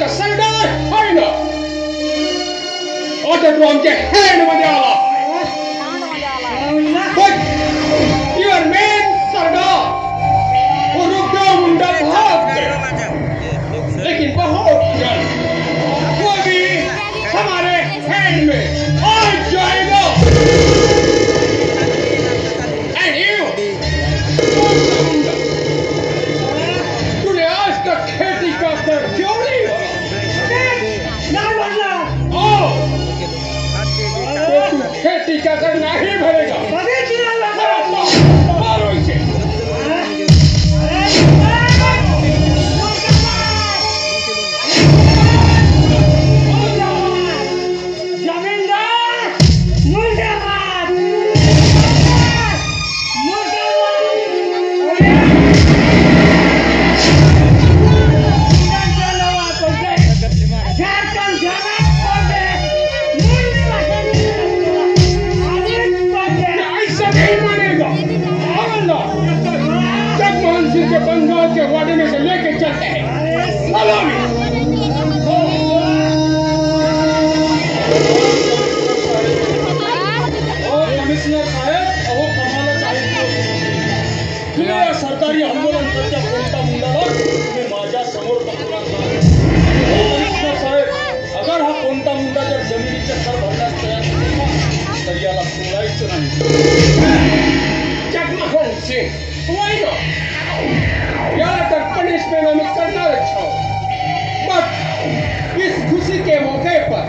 आमचा सरदार आहे ना आता तू आमच्या हँड मध्ये आला युअर मेन सरदार वो रुक गया मुंडा भाग गया लेकिन बहुत जल्द वो भी हमारे हैंड में आ जाएगा एंड यू तूने आज तक खेती का कर क्यों नहीं तो तू खेती का कर नहीं भरेगा मारो इसे के बंगाल के वाड़े में से लेके चलते हैं कमिश्नर साहेब अहो कमालच आहे सरकारी आंदोलन करता कोणता मुंडाला तुम्ही माझ्या समोर पकडला कमिश्नर साहेब अगर हा कोणता मुंडा जर जमिनीच्या सर भरण्यास तयार तर याला सोडायचं नाही जगमोहन सिंह वाईनो यार तक पनिशमेंट हमें करना अच्छा बट इस खुशी के मौके पर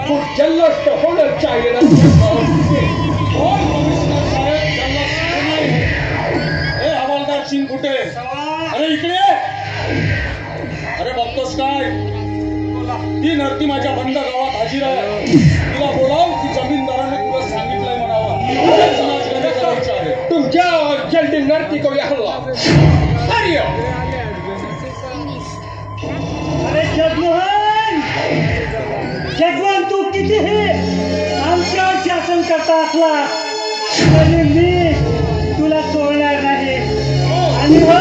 कुछ जल्लोष तो होना चाहिए ना और कमिश्नर साहेब जल्लोष होना ही है हवालदार सिंह कुठे अरे इकडे अरे बघतोस काय ती नरती माझ्या बंद गावात हजीर आहे तिला बोलाव की जमीनदाराने तुला सांगितलंय म्हणावा तुम जाओ और जल्दी नरती को यहाँ लाओ हरियो अरे जगमोहन जगमोहन तू किती हे आमच्यावर शासन करता असला तरी मी तुला सोडणार नाही आणि हो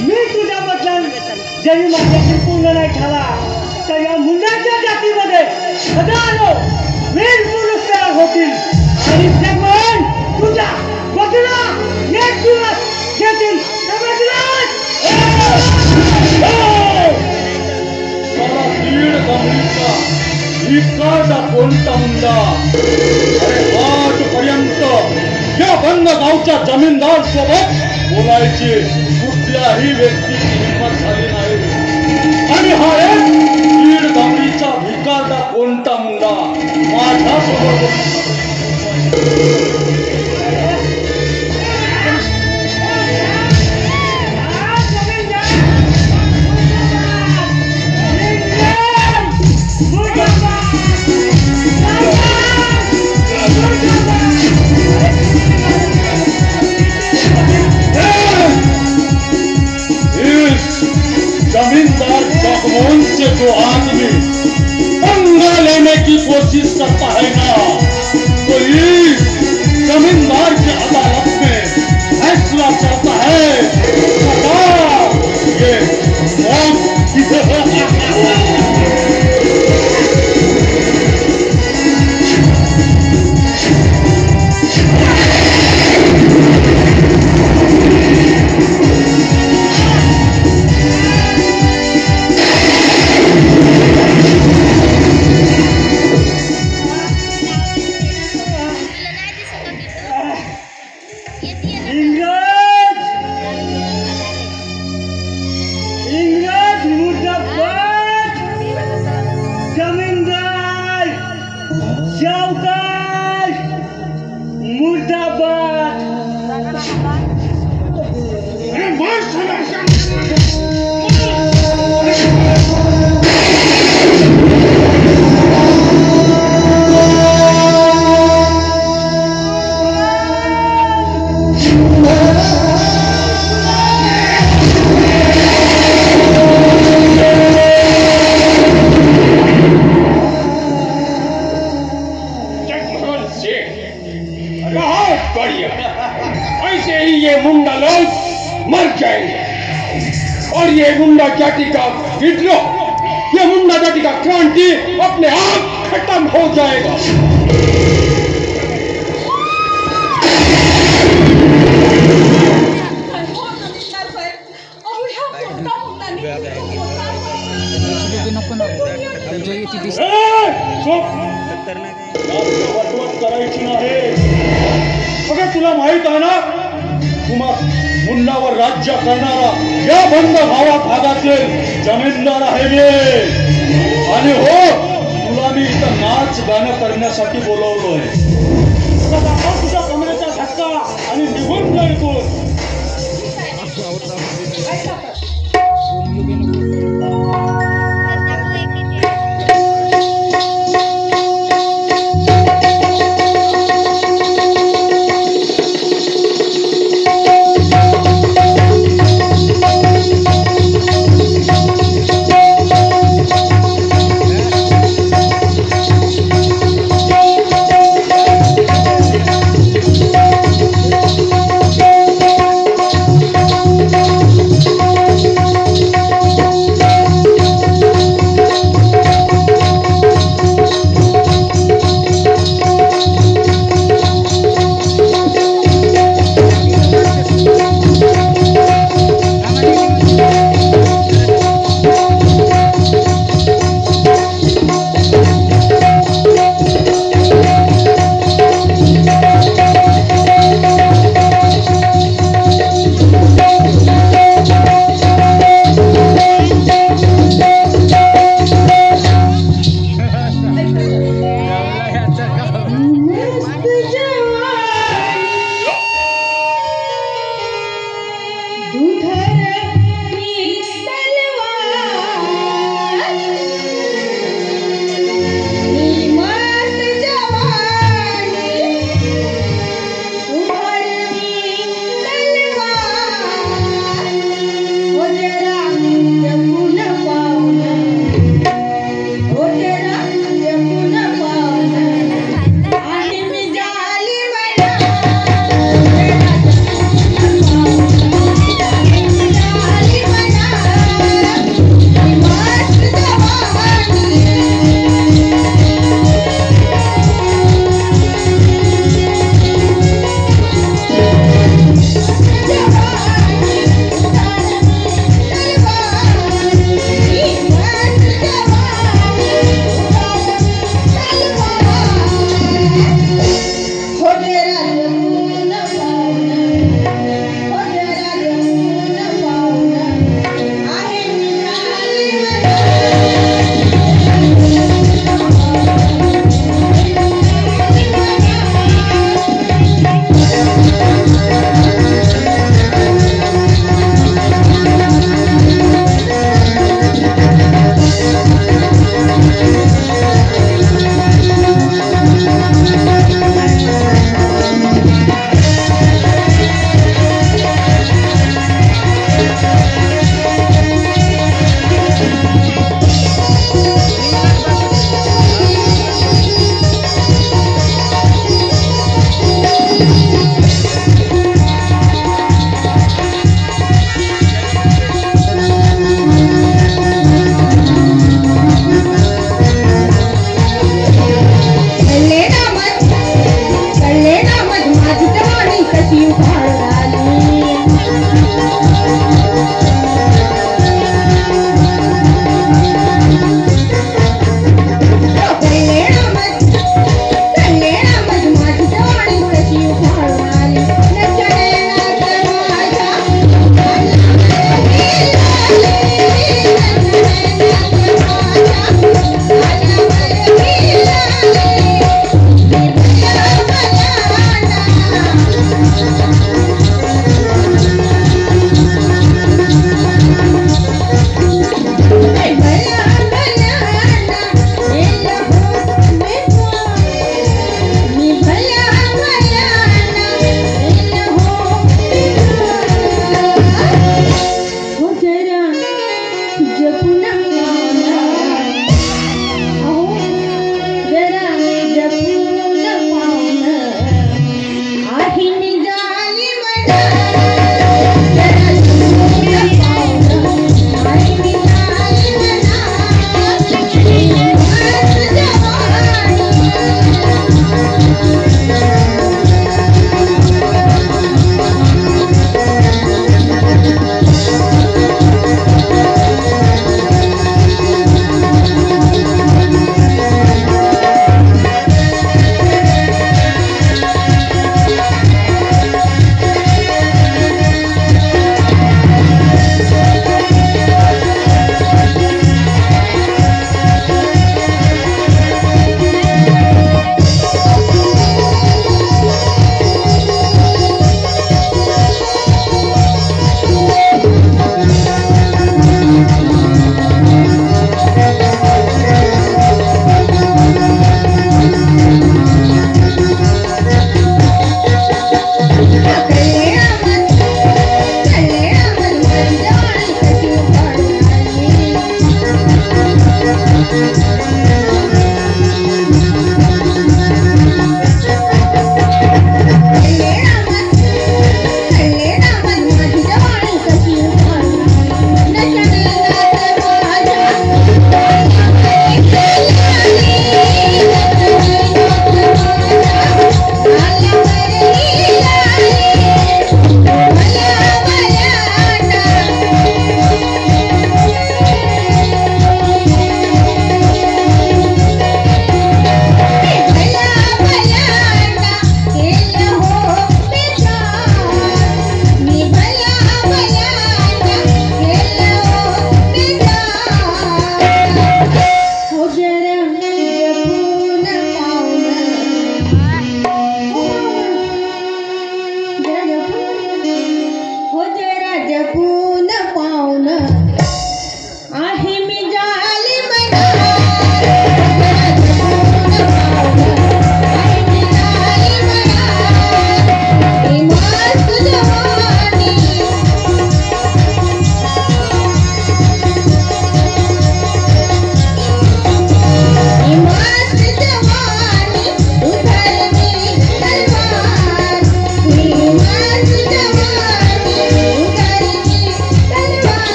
मी तुझ्या बदल जरी माझ्याशी पूर्ण नाही झाला तर या मुंडाच्या जातीमध्ये हजारो वीर पुरुष तयार होतील आणि जगमोहन तुझा बदला एक दिवस घेतील दीड गमरीचा इकडचा कोणता मुंडा अरे आजपर्यंत या बंद गावच्या जमीनदार सोबत बोलायची कुठल्याही व्यक्तीची हिंमत झाली नाही आणि हा एक दीड गमरीचा भिकारचा कोणता मुंडा माझ्या सोबत जमींदार जगमोहन से जो आदमी पंगा लेने की कोशिश करता है ना तो इस जमींदार की अदालत में फैसला चलता है ये ये मुंडा जाति का क्रांति अपने आप खत्म हो जाएगा। करायची नाही। अगं तुला माहित आहे ना, तुम्हा मुन्नावर राज्य करणारा या बंद भागातील जमीनदार आहे मी। आणि हो, तुला मी इथं नाच गाणं करण्यासाठी बोलवलोय। तुझ्या कमरेचा धक्का आणि निघून जा इथून।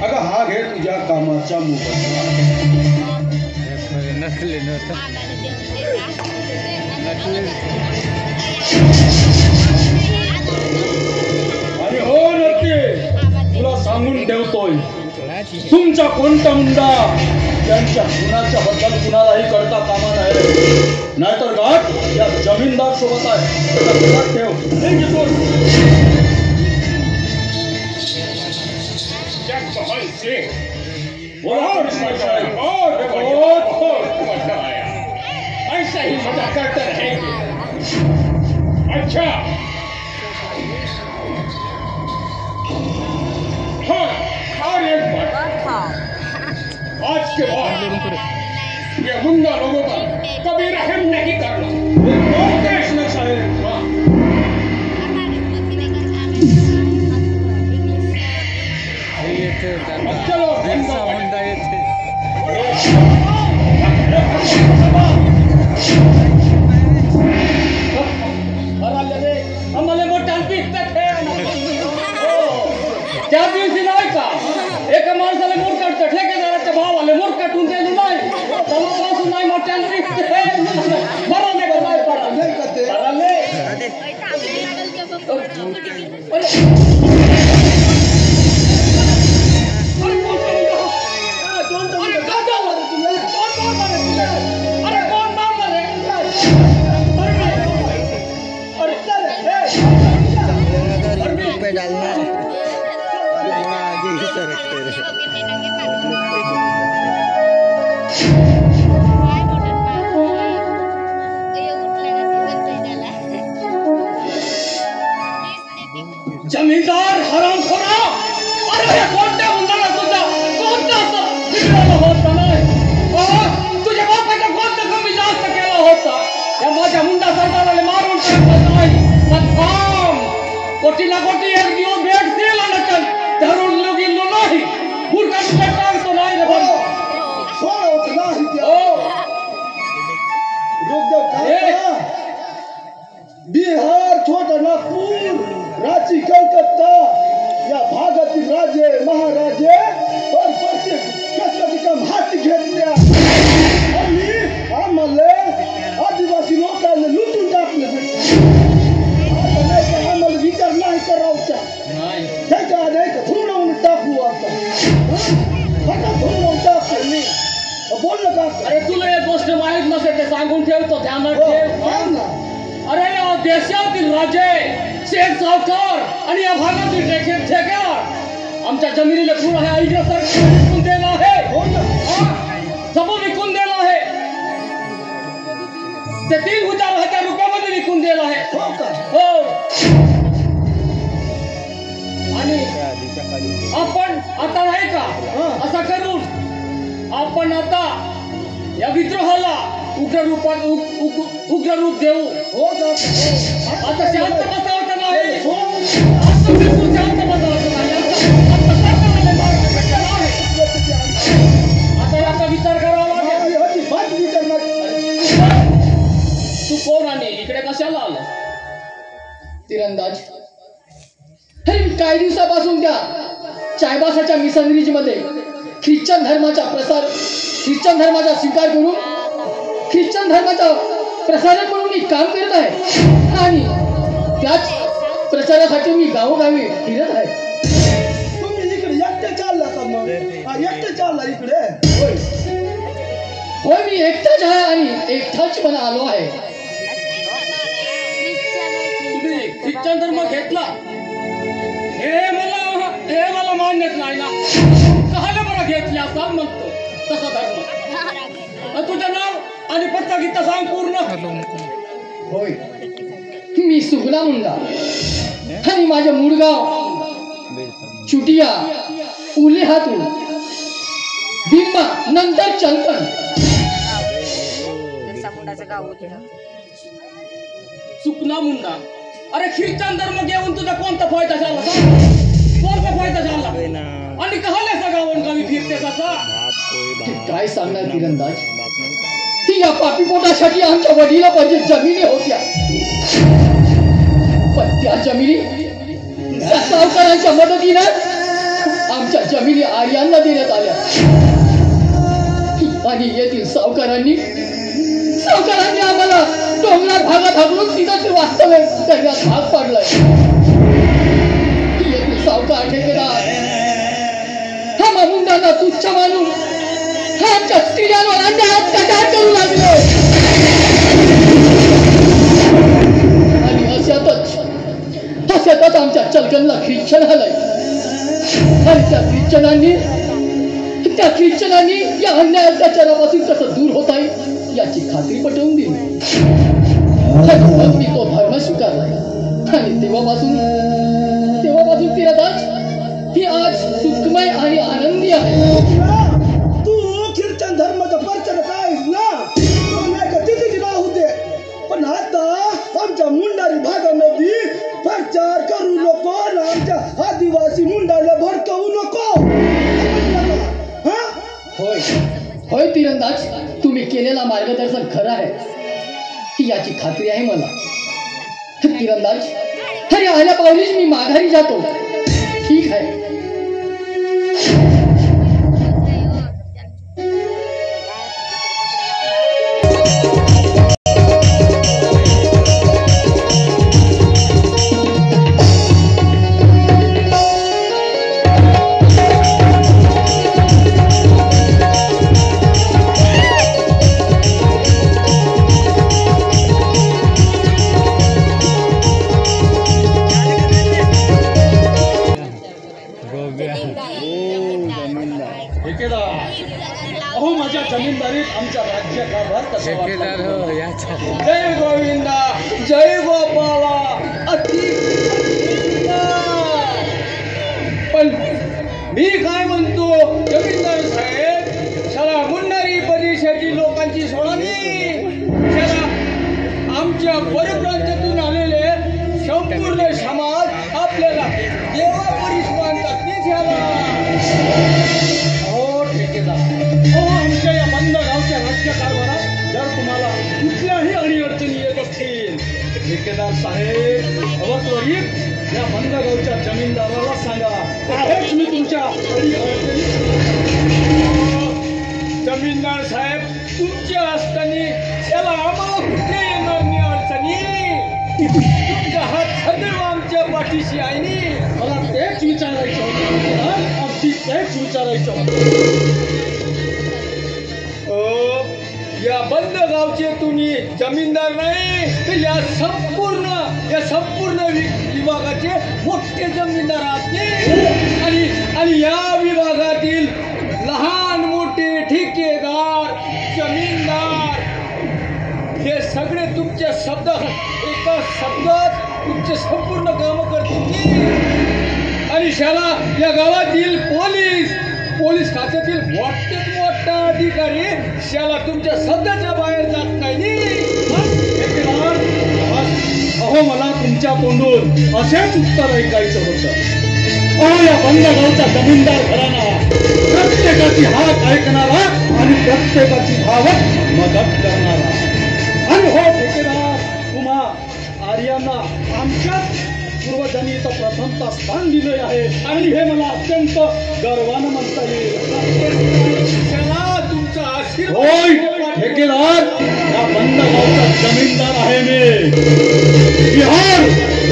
अगं हा घे तुझ्या कामाचा मोबदला. आणि हो नक्की तुला सांगून ठेवतोय, तुमच्या कोणता मुंडा त्यांच्या गुणाच्या बद्दल कुणालाही कळता कामा नाही, नाहीतर गाठ या जमीनदार सोबत आहे. लक्षात ठेव. ऐसा ही मजा करते रहेंगे. अच्छा हाँ, और एक बात, आज के बाद ये गुंडा लोगों पर कभी रहम नहीं करना. चलो आम्हाला मोठा त्या दिवशी नाही का एका माणसाला मोठ काढतं, ठेकेदाराच्या भावाला मोठ काढून दिली नाही, तेव्हापासून नाही मोठ्या बरं नाही जमीनदार हरामखोरा. अरे कोणत्या मुलाला तुझा कोणता असं होता नाही, तुझ्या बापाचा कोणता कमी जास्त केला होता, या माझ्या मुंडा सरदाराला मारून टाकलं नाही. पण थांब, कोटीला कोटी एक दिवस भेटतील आणि धरून गेलो नाही, मूर्खांना टाकतो नाही रे बंद. बिहार, छोटा नागपूर, रांची, कलकत्ता या भागातील राजे महाराजे प्रत्येक हाती घेतल्या आणि आम्हाला आदिवासी लोकांना लुटून टाकले. आम्हाला विचार नाही करायचा, नाही का धुळवून टाकू आता, धुळवून टाकू मी बोललं का. अरे तुला एक गोष्ट माहीत नसेल ते सांगून ठेवतो, ध्यानात ठेव. अरे या देशातील राजे शेख सावकार आणि या भागातील ठेकेदार आमच्या जमिनीला पूर्ण आहे ऐकण्यासारखं विकून दिलं आहे. हो ना. जमीन विकून दिलं आहे. ते 3,000 रुपयामध्ये विकून दिलं आहे. हो का? हो. आणि आपण आता नाही का असं करून आपण आता या विद्रोहाला उग्र रूप देऊ. हो का? आता शांत बसावं नाही. हो. आता बिलकुल शांत बसावं नाही. आता याचा विचार करावा लागेल. अजिबात विचार नाही. तू कोण आणि इकडे कशाला आला? तीरंदाज, अरे काही दिवसापासून त्या चायबासाच्या मिशनरीज मध्ये ख्रिश्चन धर्माचा स्वीकार करून ख्रिश्चन धर्माचा प्रसारक म्हणून मी काम करत आहे आणि त्याच प्रचारासाठी मी गावोगावी फिरत आहे. तुम्ही इकडे एकटे चालला का मग? एकटे चालला इकडे? होय, मी एकटाच आहे आणि एकटाच पण आलो आहे. तुम्ही ख्रिश्चन धर्म घेतला हे मला मान्यच नाही ना. कशाला बरं घेतला सांग म्हणतो तसा धर्म. तुझं नाव आणि पत्ता गीता सांग पूर्ण. होय, मी सुगला मुंडा आणि माझं मूळगाव चुटिया उले हातून बिंबा नंतर चलपण. सुकना मुंडा. अरे ख्रिश्चन धर्म घेऊन तुझा कोणता फायदा झाला? कोणता फायदा झाला? आणि कशाला सगळं गावी फिरते कसा? काय सांगणार तीरंदाज, की या पापीपोटासाठी आमच्या वडिलांपाशी जमिनी होत्या, पण त्या जमिनी सावकारांच्या मदतीनं आमच्या जमिनी आर्यांना देण्यात आल्या आणि येथील सावकारांनी आम्हाला डोंगराळ भागात हटवून तिथं वास्तव्य करण्यास भाग पाडलाय. येथील सावकार ठेकेदार हा मुंडांना तुच्छ मानून आमच्या स्त्रियांवर अन्याय अत्याचार करू लागले आणि अशातच आमच्या चलगणला ख्रिश्चन आलंय आणि त्या ख्रिश्चनांनी या अन्याय अत्याचारापासून कसं दूर होत आहे याची खात्री पटवून दिली. मी तो धर्म स्वीकारलाय आणि तेव्हापासून तीरंदाज ही आज सुखमय आणि आनंदी आहे. तू ख्रिश्चन धर्माचा प्रचारक आहेस ना, नाही का? तिथेच राहू दे, पण आता आमच्या मुंडारी भागामध्ये प्रचार करू नको ना, आमच्या आदिवासी मुंडाला भडकवू नको. होय तीरंदाज, तुम्ही केलेला मार्गदर्शन खरं आहे याची खात्री आहे मला. तीरंदाज, अरे आल्या पावलीच मी माघारी जातो. ठीक आहे. अहो माझ्या जमीनदारीत आमच्या राज्यकारभार कसा वाटला. जय गोविंदा, जय गोपाला. पण मी काय म्हणतो जमीनदार साहेब, शाळा मुंडारी परिषदेतील लोकांची सोडावी. शाळा आमच्या परप्रांतातून आलेले संपूर्ण समाज आपल्याला देवापरीस मानतात. ते झाला आमच्या या बंद गावच्या राज्यकारभारात जर तुम्हाला कुठल्याही अडीअडचणी येत असतील, ठेकेदार साहेब त्वरित या बंद गावच्या जमीनदाराला सांगा. हेच मी तुमच्या अडीअडचणी. जमीनदार साहेब, तुमच्या असताना त्याला आम्हाला कुठे येणार नाही अडचणी. तुमचा हात सदैव आमच्या पाठीशी आहे नी. मला तेच विचारायचं होतं, अगदी तेच विचारायचं होतं. या बंद गावचे तुम्ही जमीनदार नाही, तर या संपूर्ण विभागाचे मोठे जमीनदार आहात आणि या विभागातील लहान मोठे ठेकेदार जमीनदार हे सगळे तुमचे शब्द एका शब्दात तुमचे संपूर्ण काम करतील आणि शाला या गावातील पोलीस खात्यातील मोठा अधिकारी शाला तुमच्या शब्दाच्या बाहेर जात नाही. अहो मला तुमच्या तोंडून असेच उत्तर ऐकायचं होतं. अहो या बंद गावचा जमीनदार घराणा प्रत्येकाची हाक ऐकणारा आणि प्रत्येकाची धावत मदत करणारा. आणि हो ठेकेदार तुम्हा आर्यांना आमच्याच पूर्वजांनी इथं प्रथमता स्थान दिले आहे आणि हे मला अत्यंत गर्वानं म्हणता येईल. तुमचा आशीर्वाद. होय ठेकेदार या बंद गावचा जमीनदार आहे मी. बिहार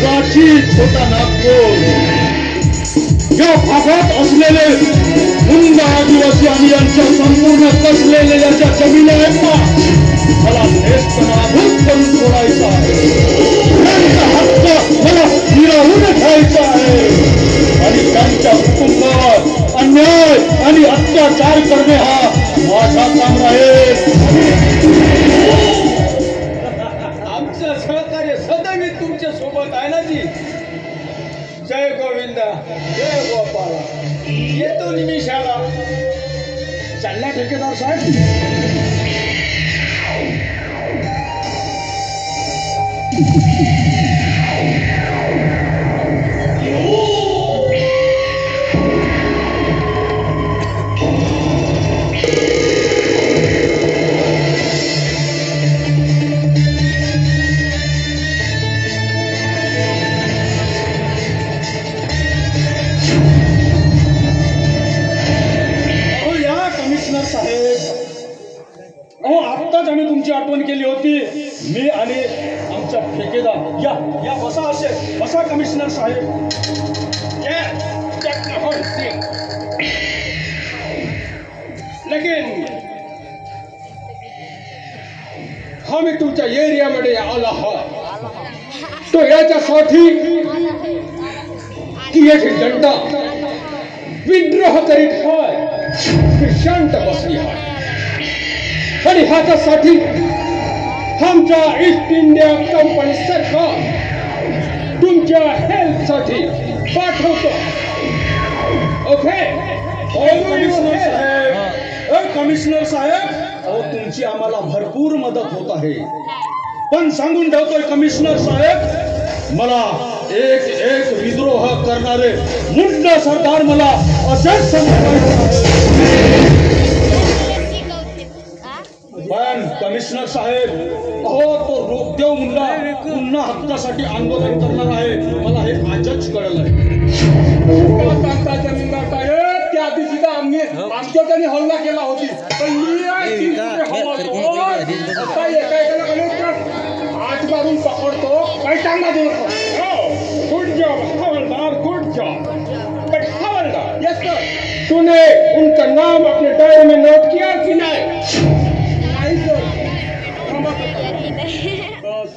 रांची छोटा नागपूर या भागात असलेले मुंड आदिवासी आणि यांच्या संपूर्ण कसलेल्या ज्या जमिनी आहेत ना मला नेस्तनाभूत करून सोडायचा आहे. त्यांचा हक्क मला हिरावून घ्यायचा आहे आणि त्यांच्या कुटुंबावर अन्याय आणि अत्याचार करणे हा माझा काम राहील. आमचं सहकार्य सदा मी तुमच्या सोबत आहे ना जी. जय गोविंदा जय गोपाला. येतो निमिषाला. चालल्या ठेकेदार साहेब. अहो आत्ताच आम्ही तुमची आठवण केली होती. मी आणि आमच्या ठेकेदार या बसा असे बसा कमिशनर साहेब. लेकिन आम्ही तुमच्या एरियामध्ये आला आहात तो याच्यासाठी की याची जनता विद्रोह करीत आहे, शांत बसली आहे आणि ह्याच्यासाठी आमच्या ईस्ट इंडिया कंपनी सरकार तुमच्या हेल्थसाठी पाठवतो. ओके कमिशनर साहेब अहो तुमची आम्हाला भरपूर मदत होत आहे. पण सांगून ठेवतोय कमिशनर साहेब मला एक विद्रोह करणारे मुंड सरदार मला असेच पण कमिशनर साहेब अहो तो रोगदेव मुंडा पुन्हा हक्कासाठी आंदोलन करणार आहे. मला हे आजच कळलंय. जमीनदार साहेब त्या दिवशी आमच्या त्यांनी हल्ला केला होती पण मी आज मारून पकडतो काही चांगला देऊ. Good job havildar good job. But havildar yes sir तूने उनका नाम अपने डायरी में नोट किया कि नहीं?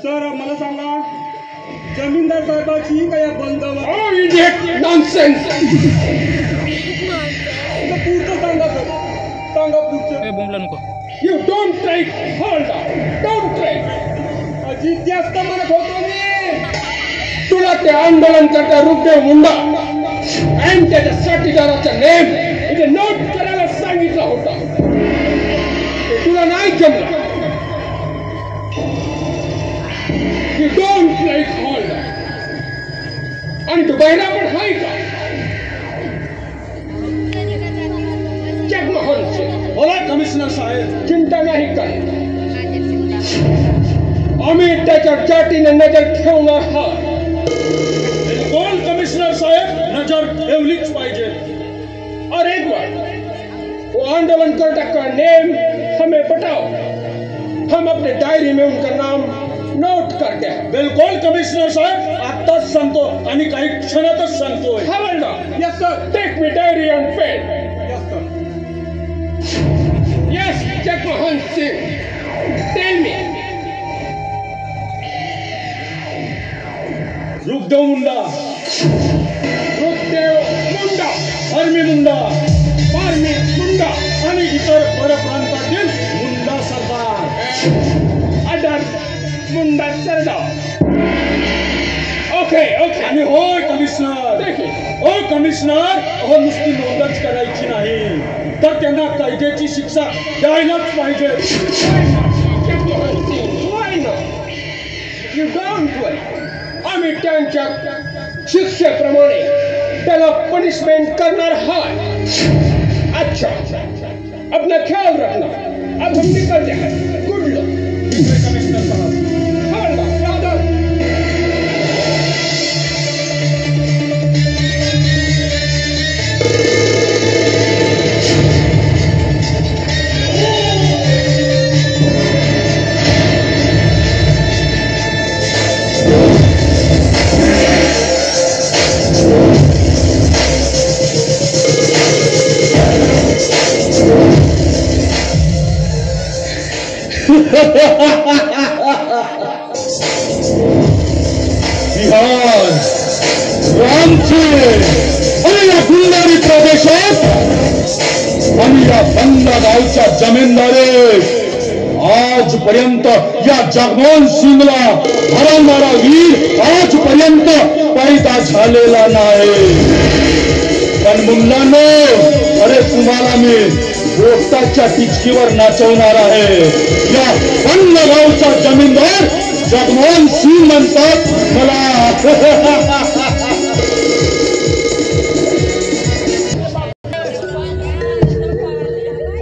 सर मला सांगा जमीनदार साहेबाची काय बंदावर नॉनसेन्स. पुढचं सांगा सर सांगा पुढचं. You don't try havildar don't try. Ajit जास्त म्हणत होतो मी. तुला ते आंदोलन करता रुपदेव मुंडा आणि त्याच्या साथीदाराचा नेम इथे नोट करायला सांगितला होता. तुला नाही जमलं. यू डोंट लाईक हवलदार आणि तू बहिरा पण हाय का? जगमोहन सिंग बोला कमिशनर साहेब. चिंता नाही कर. आम्ही त्याच्या जातीने नजर ठेवणार आहोत. बिल्कुल कमिश्नर साहेब नजर ठेवलीच पाहिजे. और एक बार वो आंदोलनकर्ता का नेम हमें बताओ. हम अपने डायरी में उनका नाम नोट करते हैं. बिल्कुल कमिशनर साहेब आत्ताच सांगतो आणि काही क्षणातच सांगतोय. Havildar yes sir take me diary and pen. Yes sir. Yes Jagmohan Singh tell me. Uddhav Munda, Rukdev Munda, Harmi Munda, Parmi Munda आणि इतर परप्रांतातील मुंडा सरदार आदर मुंडा सरदार. Okay okay. आणि होय कमिशनर, हो कमिशनर, हो नुसती नोंदच करायची नाही तर त्यांना कैदेची शिक्षा द्यायलाच पाहिजे. You don't worry. आम्ही त्यांच्या शिक्षेप्रमाणे त्याला पनिशमेंट करणार है. अच्छा, अपना ख्याल रखना. अब हम निकलते हैं. गुड लक. कमिशनर साहब. बिहार रामचे आणि या गुंडारी प्रदेशात आणि या बंदा गावच्या जमीनदारे आजपर्यंत या जगमोहन सिंगला हरवणारा वीर आजपर्यंत पैदा झालेला नाही. पण मुलांनो, अरे तुम्हाला मी बोटाच्या टिचकीवर नाचवणार आहे. या बंदा गावचा जमीनदार जगमोहन सिंग म्हणतात मला.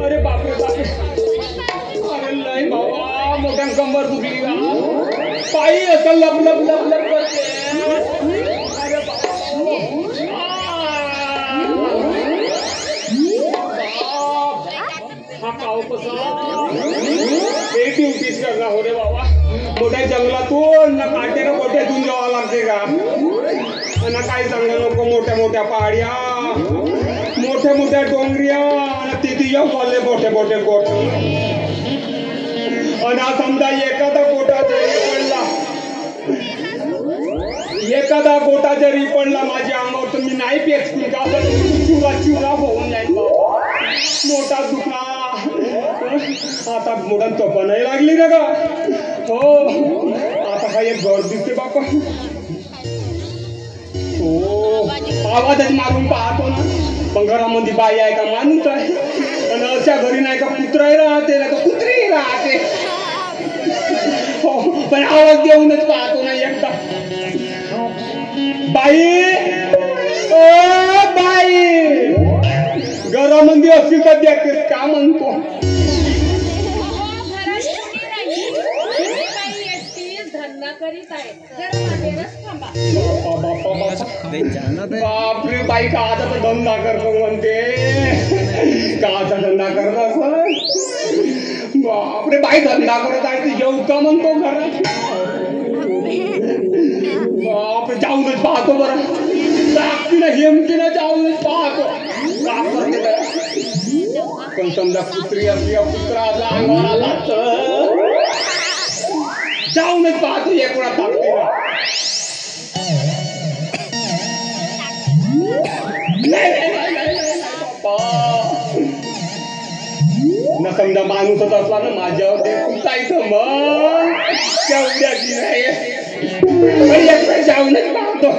अरे बापरे बापरे. अरे नाही बाबा, मोठ्या कंबर दुखली का? पायी असं लब लब लब लब करते. अरे बाबा. हा काव कसा ड्युटीच करणार हो रे बाबा. मोठ्या जंगलातून ना काट्यानं गोट्यातून जावं लागते का? ना काही चांगलं नको. मोठ्या मोठ्या पहाड्या, मोठ्या मोठ्या डोंगरिया आणि तिथे बोलले मोठे मोठे गोठ. आणि समजा एखादा गोटा जरी पडला, एखादा गोटा जरी पडला माझ्या अंगावर तर मी नाही पेचतील का? चुरा चुरा होऊन जाईल. मोठा दुखा आता मोठा तोपा नाही लागली ना का? हो आता हा एक घर दिसते बापा. हो आवाजच मारून पाहतो ना. पण घरामध्ये बाई आहे का माणूस आहे? आणि अशा घरी नाही का कुत्राही राहते ना का कुत्रीही राहते. हो पण आवाज देऊनच पाहतो ना एकदा. बाई ओ बाई, घरामध्ये असली तर देखतेस का म्हणतो. बापरे बाई, काचा तर धंदा करतो म्हणते. काचा धंदा करत असं. बापरे बाई, धंदा करत आहे ती येऊ का म्हणतो घरात. बापरे जाऊनच पाहतो बरं. ताकदीनं हेमकीनं जाऊनच पाहतो का करते. पण समजा कुत्री असली कुत्रा असला अंगाला लागत. जाऊनच पाहतो एक वेळा ताकदीनं. न समजा माणूसच असला ना माझ्यावर ते कुचायचं मग तेवढ्याची नाही. एक वेळ जाऊनच पाहतो.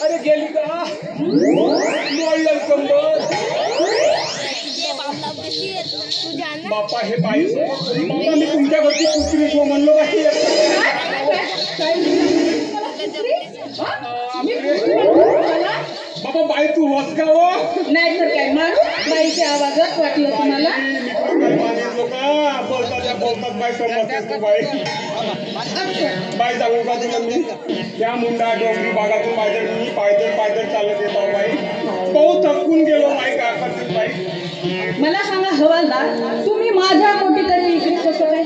अरे गेली का? बापा हे बाई, बाबा मी तुमच्या घरची कुत्री शो म्हणलो बाई. बाबा बाई तू वस का हो? नाही तर काय मारू. बाईच्या आवाजात वाटलं तुम्हाला? बोलतात बाई समजतेस तू बाई. बाई सांगू का तुला मी? त्या मुंडा डोंगरी भागातून मी पायदळ चालत येतो बाई. बहुत थकून गेलो बाई. का करते बाई? मला सांगा हवालदार, तुम्ही माझ्या कोटीतरी इकडे कसं काय?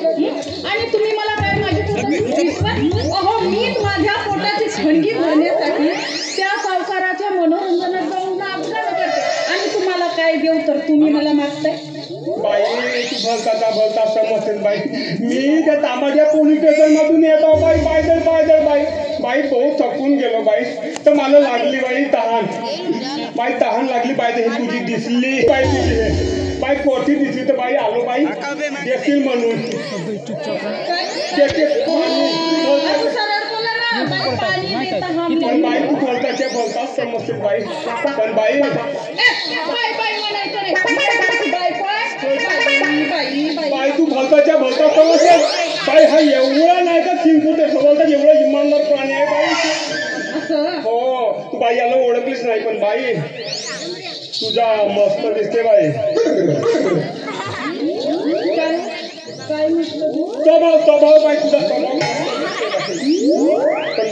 आणि तुम्ही मला काय माझी अहो मी माझ्या पोटाची खणगी भरण्यासाठी त्या सावकाराच्या मनोरंजनात जाऊन नाचगाणं करते आणि तुम्हाला काय देऊ तर तुम्ही मला मागताय. बाई तू भलता समजते बाई. मी त्या तामाच्या पोलीस स्टेशन मधून येतो बाई. बाई बहुत थकून गेलो बाई. तर मला लागली बाई तहान लागली बाई. ही तुझी दिसली बाई. तुझी बाई कोठी दिसली तर बाई आलो बाई देशील म्हणून. पण बाई तू बोलता समजते बाई. पण बाई तू भलता समजते बाई. हा एवढा नाही का चिंकुटे समजता एवढा इमानदार प्राणी आहे बाई. हो तू बाई याला ओळखलीच नाही. पण बाई तुझा मस्त दिसते बाई. स्वभाव बाई तुझा स्वभाव. पण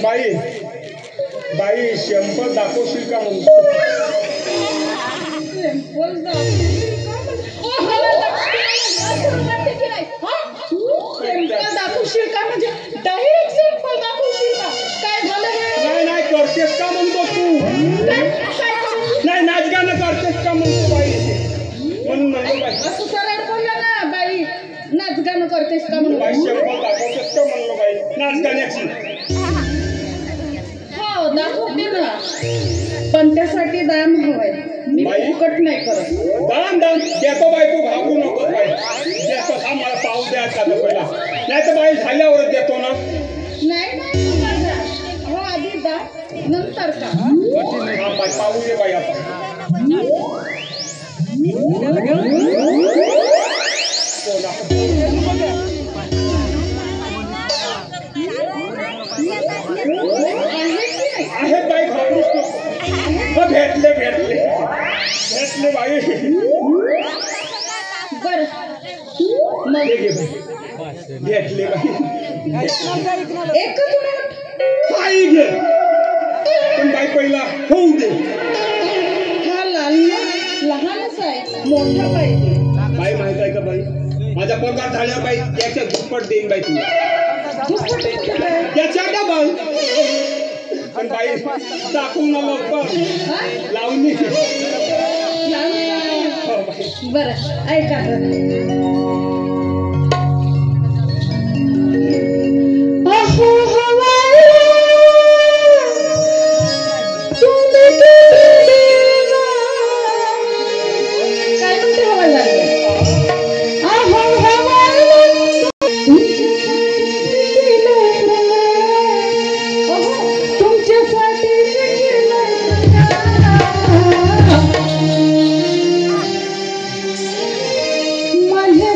बाई शंपर दाखवशील का म्हणतो. दाखवशील का म्हणजे डायरेक्ट सिंपल दाखवशील का. काय झालं नाही करतेस का म्हणतो तू. नाही नाच गाणं करतेस का म्हणतो बाई. म्हणून म्हणतो बाई. असं सरळ बोलला ना बाई. नाच गाणं करतेस का म्हणून. बाई शंपर दाखवतेस का म्हणलो बाई नाच गाण्याची. हो दाखवते ना पण त्यासाठी दाम हवाय. मी फुकट नाही करत. दाम देतो बाई. तू घाबरू नको बाई. देतो हा मला पाहू द्या का पहिला. नाही तर बाई झाल्यावरच देतो ना. नाही हो आधी दा नंतर का. हा बाई पाहू दे बाई आता. आहे बाई घाबरूच नको. भेटले बाई. बर भेटले बाई. एकच मिनिट. काही घे पण बाई पहिला होऊ दे. हा लहानच आहे मोठा पाहिजे. बाई माहित आहे का बाई माझा पगार झाला बाई त्याच्या दुप्पट देईन बाई तुला. त्याच्या डबल. पण बाई टाकून ना लवकर लावणी. बरं ऐका माझ्या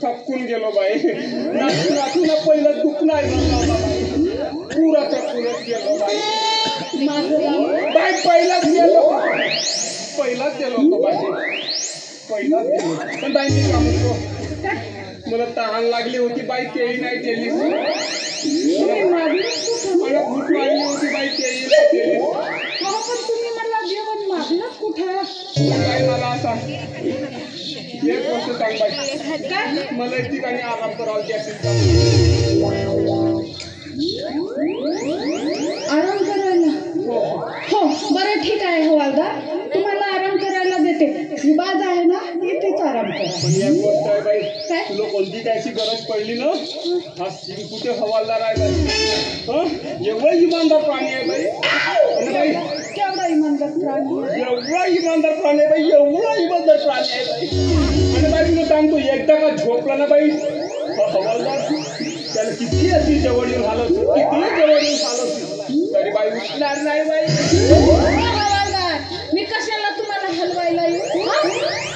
थकून गेलो बाई नाचून पहिलं दुखणं आहे पुरा थकूनच गेलो बाई पहिलाच गेलो होतो बाई पहिलाच गेलो पण बाई मी काम म्हणतो मला तहान लागली होती बाई तेही नाही केली मला भूक लागली होती बाई तेही नाही केली तुम्ही मला जेवण मागलं कुठं बाई मला असा एक गोष्ट सांग बाई मला एक ठिकाणी आराम करावं असेल आराम करायला हो बरं ठीक आहे हवालदार तुम्हाला आराम करायला देते ही बाज आहे ना इथेच आराम करा पण एक गोष्ट आहे बाई काय तुला कोणती त्याची गरज पडली ना हा सिंग कुठे हवालदार आहे बाई एवढा इमानदार प्राणी आहे बाई आणि बाई केवढा इमानदार प्राणी एवढा इमानदार प्राणी आहे बाई एवढा इमानदार प्राणी आहे बाई आणि बाई तुला सांगतो एकदा का झोपला ना बाई हवालदार त्याला किती अशी जवळील हालत किती जवळील हालत तरी बाई उठणार नाही बाई हवालदार मी कशाला तुम्हाला हलवायला येऊ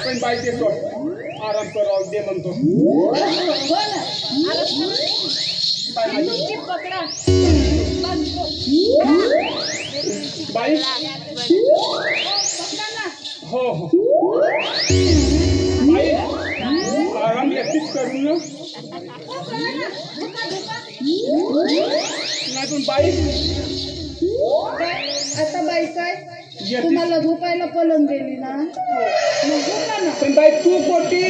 पण बाई ते सोड आराम करावं दे म्हणतो बाई माझी पकडा बाई पकडा ना हो हो बाई आराम एकटीच करून ना नाही पण बाई आता बाई काय तुम्हाला झोपायला पलंग दिली ना मग झोपा ना पण बाई तू कोटी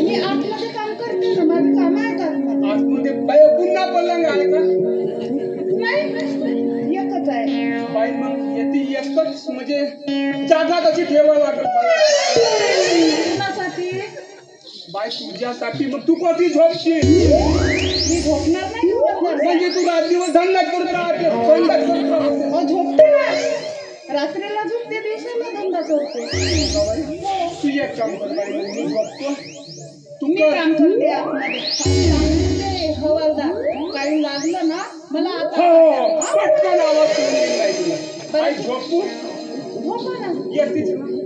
मी आतमध्ये काम करते ना माझं काम आहे का आतमध्ये बाई पुन्हा पलंग आहे का नाही एकच आहे बाई मग येते एकच म्हणजे जागा कशी ठेवा लागेल कुणासाठी बाई तुझ्यासाठी मग तू कधी झोपशील मी झोपणार नाही म्हणजे तू रात दिवस धंदा करत राहते झोपते ना रात्रीला झोपते दिवसाला धंदा करते तू एक काम कर बाई मग मी झोपतो तुम्ही काम करते आतमध्ये हवालदार काही लागलं ना मला आता पटकन आवाज करून येईल बाई तुला बाई झोपू झोपा ना येतीच ना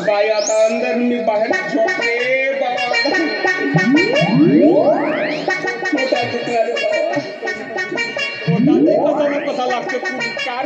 बाई आता अंदर मी बाहेर झोपले बाबा मोठा दुखणारे कसा ना कसा लागतो पुरकार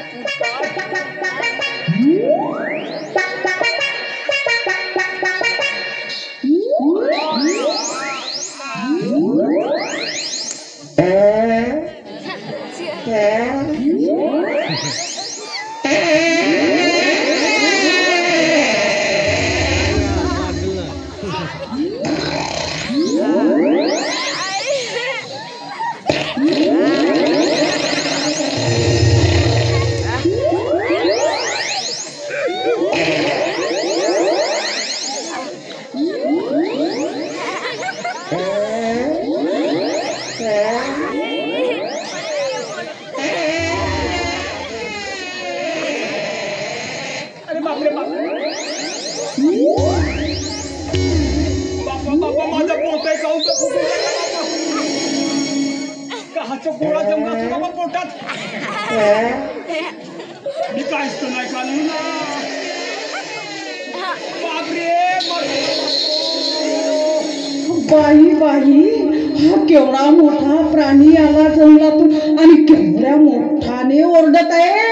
मी काहीच तर नाही खाल्लं ना. बापरे बाई बाई, हा केवढा मोठा प्राणी आला जंगलातून आणि केवढ्या मोठाने ओरडत आहे.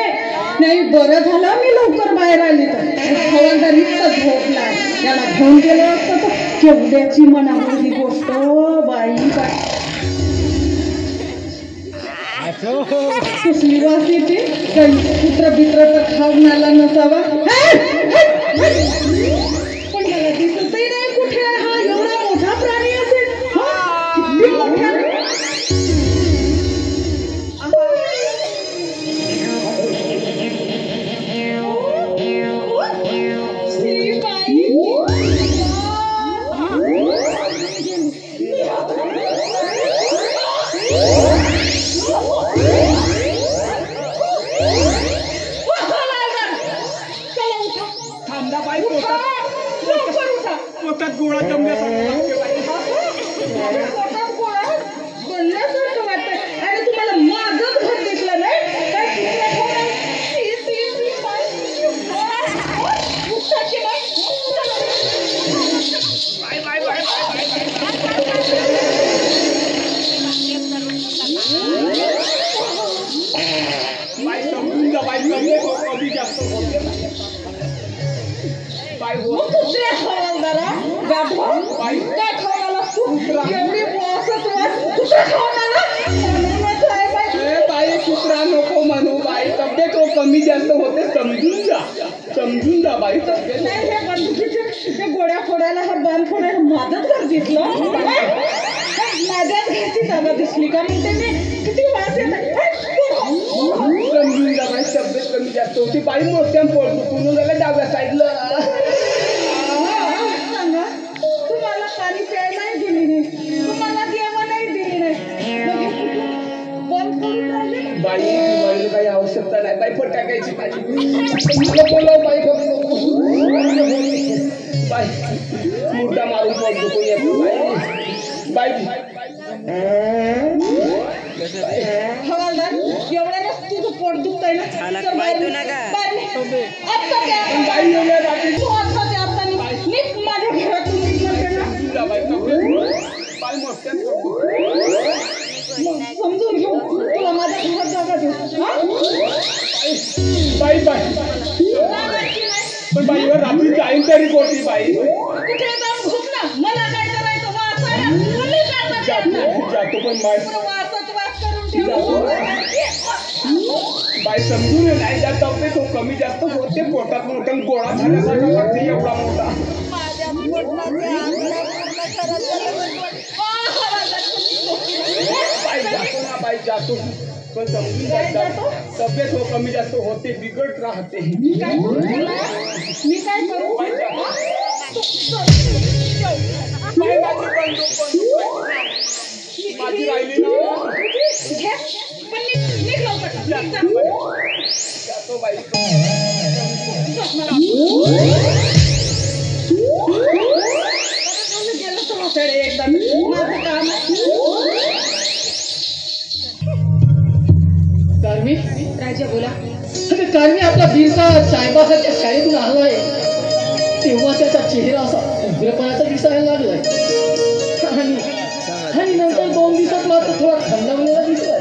नाही, बरं झालं मी लवकर बाहेर आली तर हवालदार इतकं झोपला. त्याला घेऊन गेलं असतं तर केवढ्याची मनावर ही गोष्ट. बाई बाई, कसली वास येते. काही कुत्र बित्र तर खाऊन आला नसावा. पण मला दिसतही नाही कुठे हा एवढा मोठा प्राणी असेल. किती मोठा. पोटात गोळा जमल्यासारखं वाटते बाई. पोटात गोळा बनल्यासारखं वाटतंय. आणि तुम्हाला माझंच घर दिसलं नाही काय? बाई समजून जा बाई. कमी जास्त होते बाई. हो कुत्र्या हवालदारा बाई काय खाऊन आलास तू? एवढी वासच वास कुत्रा खाऊन आला. बाई कुत्रा नको म्हणू बाई. तब्येत कमी जास्त होते. समजून जा बाई. तब्येत नाही, हे बंदुकीचे गोळ्या फोडायला हा बाण फोडायला माझंच घर दिसलं. माझ्याच घरची जागा दिसली का? मग ते किती वास येत. समजून जा बाई. तब्येत कमी जास्त होती बाई. मोठ्या पुन्हा झालं डाव्या साईडला. सांगा, तुम्हाला पाणी प्यायलाही दिली नाही, तुम्हाला जेवणही दिली नाही. बंद करून राहिले बाई. तुम्हाला काही आवश्यकता नाही बाई. पण टाकायची बाई. बोलाव बाई. बाई मुद्दा मारून पोट दुखून येतो बाई. हवालदार, एवढ्याच तुझं पोट दुखतंय ना तर बाई माझ्या घरातून समजून घेऊ. तुला माझ्या घरात जागा देऊ. बाई पण बाईवर रात्री जाईल तरी कोणती बाई. कुठे जाऊन झोप ना. मला काय करायचं? जातो पण बाई. वास करून ठेव. बाई समजून नाही जात. तब्येत कमी जास्त होते. पोटात मोठा गोळा झाल्यासारखा वाटते. एवढा मोठा बाई जातो पण समजून जातो. तब्येत कमी जास्त होते. बिघडत राहते. मी काय करू? माझी राहिली ना. जातो बाई. एकदा माझं काम कार्मी. राजा बोला. अगं कार्मी, आपला बिरसा चायबासाच्या शाळेतून आलाय तेव्हा त्याचा चेहरा असा उग्रपणाचा दिसायला लागलाय. आणि नंतर 2 दिवसात मात्र थोडा थंडावलेला दिसलाय.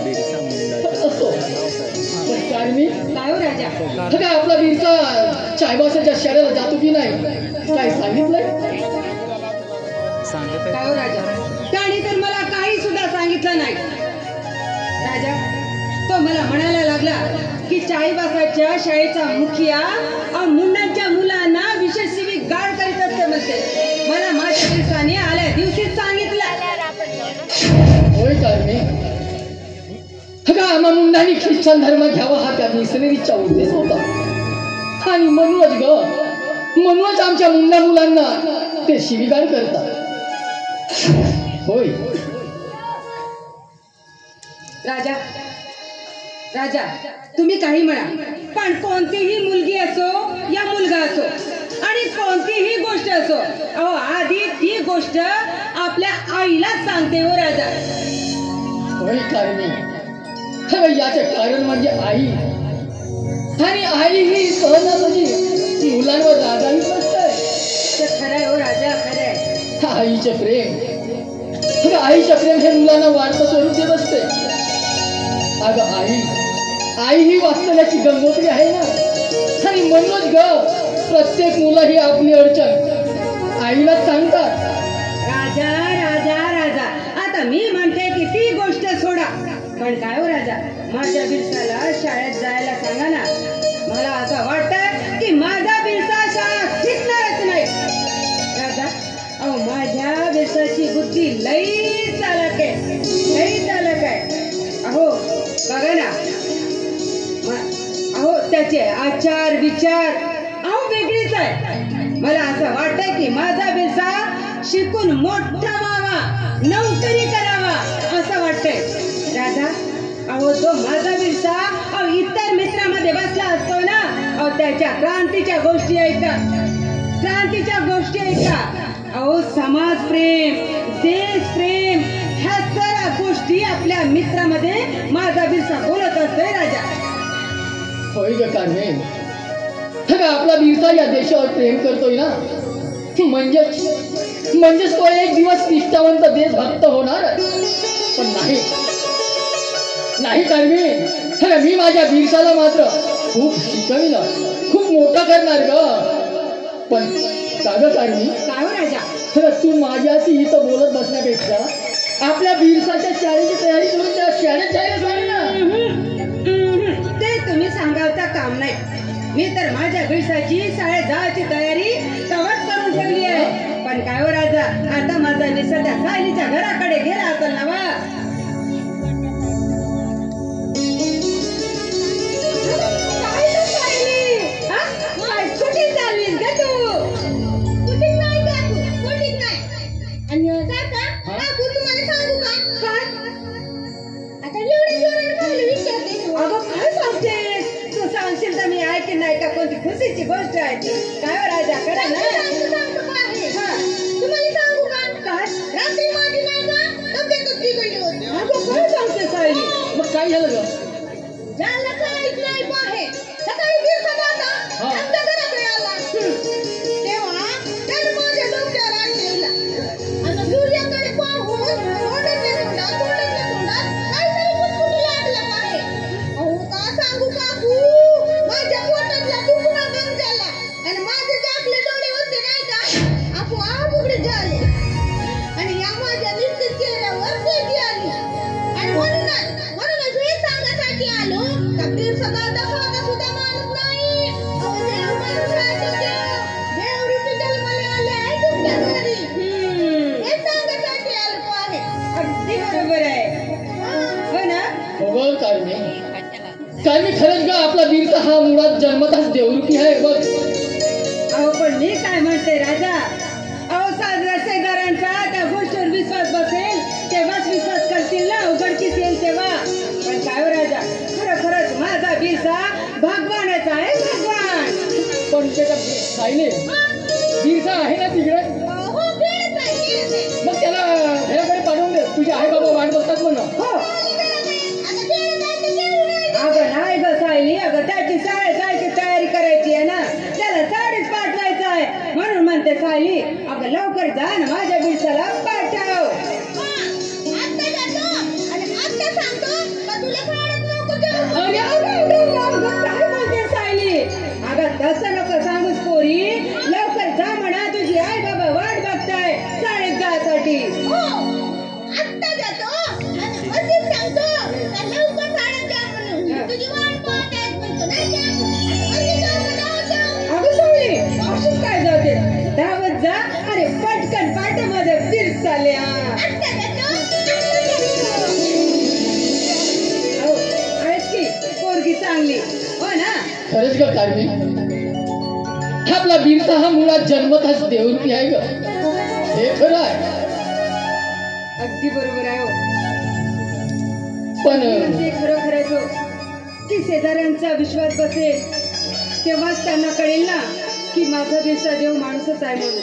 असो पण कार्मी, काय हो राजा? अगं आपला बिरसा चायबासाच्या शाळेला जातो की नाही काय सांगितलंय? काय हो राजा? त्याने तर मला काही सुद्धा सांगितलं नाही. राजा, तो मला म्हणायला लागला की चाळीबासाच्या शाळेचा मुखिया मुंडांच्या मुलांना विशेष सिविक गार्ड करीत असते म्हणते. मला माझ्या दिवसाने आल्या दिवशी सांगितलं. होय कार्मी. अगं आम्हा मुंडांनी ख्रिश्चन धर्म घ्यावा हा त्या मिशनरीचा उद्देश होता. आणि म्हणूनच आमच्या मुंडा मुलांना ते शिवीगाळ करतात. होय राजा, राजा तुम्ही काही म्हणा, पण कोणतीही मुलगी असो या मुलगा असो आणि कोणतीही गोष्ट असो, अहो आधी ती गोष्ट आपल्या आईलाच सांगते हो राजा. होय कार्मी. अगं याचे कारण म्हणजे आई. आणि आई ही सहजासहजी मुलांवर रागावीत नसते. खरंय हो राजा, खरंय. आईचे प्रेम, अगं आईचे प्रेम हे मुलांना वाढतं स्वरूप देत असते. अगं आई ही वास्तव्याची गंगोत्री आहे ना. आणि म्हणूनच ग प्रत्येक मुलं ही आपली अडचण आईला सांगतात. राजा राजा राजा, आता मी म्हणते की ती गोष्ट सोडा, पण काय हो राजा, माझ्या बिरसाला शाळेत जायला सांगा ना. मला असं वाटतं की माझा बिरसा शाळा शिकणारच नाही. राजा, अहो माझ्या बिरसाची बुद्धी लई चालक आहे, लई चालक आहे. अहो बघा ना, अहो त्याचे आचार विचार अहो वेगळीच आहे. मला असं वाटतंय की माझा बिरसा शिकून मोठा व्हावा, नोकरी करावा असं वाटतंय. राजा, अहो तो माझा बिरसा अहो इतर मित्रामध्ये बसला असतो ना, अहो त्याच्या क्रांतीच्या गोष्टी ऐकतात, क्रांतीच्या गोष्टी ऐकतात. अहो समाज प्रेम, देश प्रेम ह्या सर्व गोष्टी आपल्या मित्रामध्ये माझा बिरसा बोलत असतोय. राजा, होय ग कारमेन, अगं आपला बिरसा या देशावर प्रेम करतोय ना, म्हणजेच तो एक दिवस निष्ठावंत देशभक्त होणार. पण नाही कारमेन, अगं मी माझ्या बिरसाला मात्र खूप शिकविलं, खूप मोठा करणार ग. पण कागद कारमी, काय हो राजा, अगं तू माझ्याशी इथं बोलत बसण्यापेक्षा आपल्या बिरसाच्या शाळेची तयारी करून त्या शाळेत जायला सांग ना. ते तुम्ही सांगायचं काम नाही. मी तर माझ्या बिरसाची शाळेत जायची तयारी कवच करून ठेवली आहे. पण काय हो राजा, आता माझा बिरसा त्या सायलीच्या घराकडे गेला असेल ना. कुठे चाललीस ग तू? कुठे नाही का तू? कुठेच नाही. आणि काकू तुम्हाला सांगू का? काय? आता एवढ्या जोराने काय विचारते तू? अगं काय सांगतेस? तू सांगशील तर मी ऐकेन, नाही का? कोणती खुशीची गोष्ट आहे ती. काय हो राजा, करा ना. तुम्हाला सांगू का? काय? रात्री माझी नाही का तब्येतच बिघडली होती. अगं काय सांगते सायली? मग काय झालं ग? ज्याला कळायच नाही बाहेर सकाळी बिरसा दादा आमच्या घराकडे आला. तेव्हा त्याने माझ्या डोक्यावर हात ठेवला आणि सूर्याकडे पाहून तोंडातल्या तोंडात काहीतरी कुटकुटी लागलं बाहेर. अहो का सांगू काकू, माझ्या पोटातला दुखणं बंद झाला आणि माझे झाकले डोळे होते नाही का आपोआप उघडे झाले. आणि या माझ्या निश्चित चेहऱ्यावर तेजी आली. आणि म्हणूनच हे सांगायसाठी आलो का बिरसा दादा साधा सुद्धा माणूस नाही. अहो देव माणूस आहे तो देव. देव रूपी जन्माला आले आहे तुमच्या घरी. हे सांगायसाठी आलो आहे. अगदी बरोबर आहे, हो ना? हो कारमे, खरंच ग आपला बिरसा हा मुळात जन्मताच देवरूपी आहे बघ. अहो पण मी काय म्हणते राजा, अहो साजरा शेजाऱ्यांचा त्या गोष्टीवर विश्वास बसेल तेव्हाच विश्वास करतील ना, उघडकीस येईल तेव्हा. पण काय हो राजा, खरंच माझा बिरसा भगवानाचा आहे, भगवान. पण त्याच्या साईने बिरसा आहे ना तिकडे, मग त्याला घराकडे पाठवून दे. तुझे आई बाबा वाट बघतात म्हणा. हो अगं नाही ग सायली, अगं त्याची शाळेत जायची तयारी करायची आहे ना, त्याला शाळेत पाठवायचं आहे. म्हणून म्हणते सायली, अगं लवकर जा ना माझ्या बिरसाला पाठव. काय बोलते सायली? अगं तसं नको सांगूस पोरी, लवकर जा म्हणा, तुझी आई बाबा वाट बघताय शाळेत जायसाठी. अगं सायली, अशीच काय जाते, धावत जा. अरे पटकन पाठमध्ये बिरसाल्या. पोरगी चांगली हो ना. खरंच ग कारमी, आपला बिरसा हा मुळात जन्मताच देवरूपी आहे ग. हे खरं आहे. अगदी बरोबर आहे हो. पण ते खरोखर आहे हो की शेजाऱ्यांचा विश्वास बसेल तेव्हाच त्यांना कळेल ना की माझा बिरसा देव माणूसच आहे म्हणून.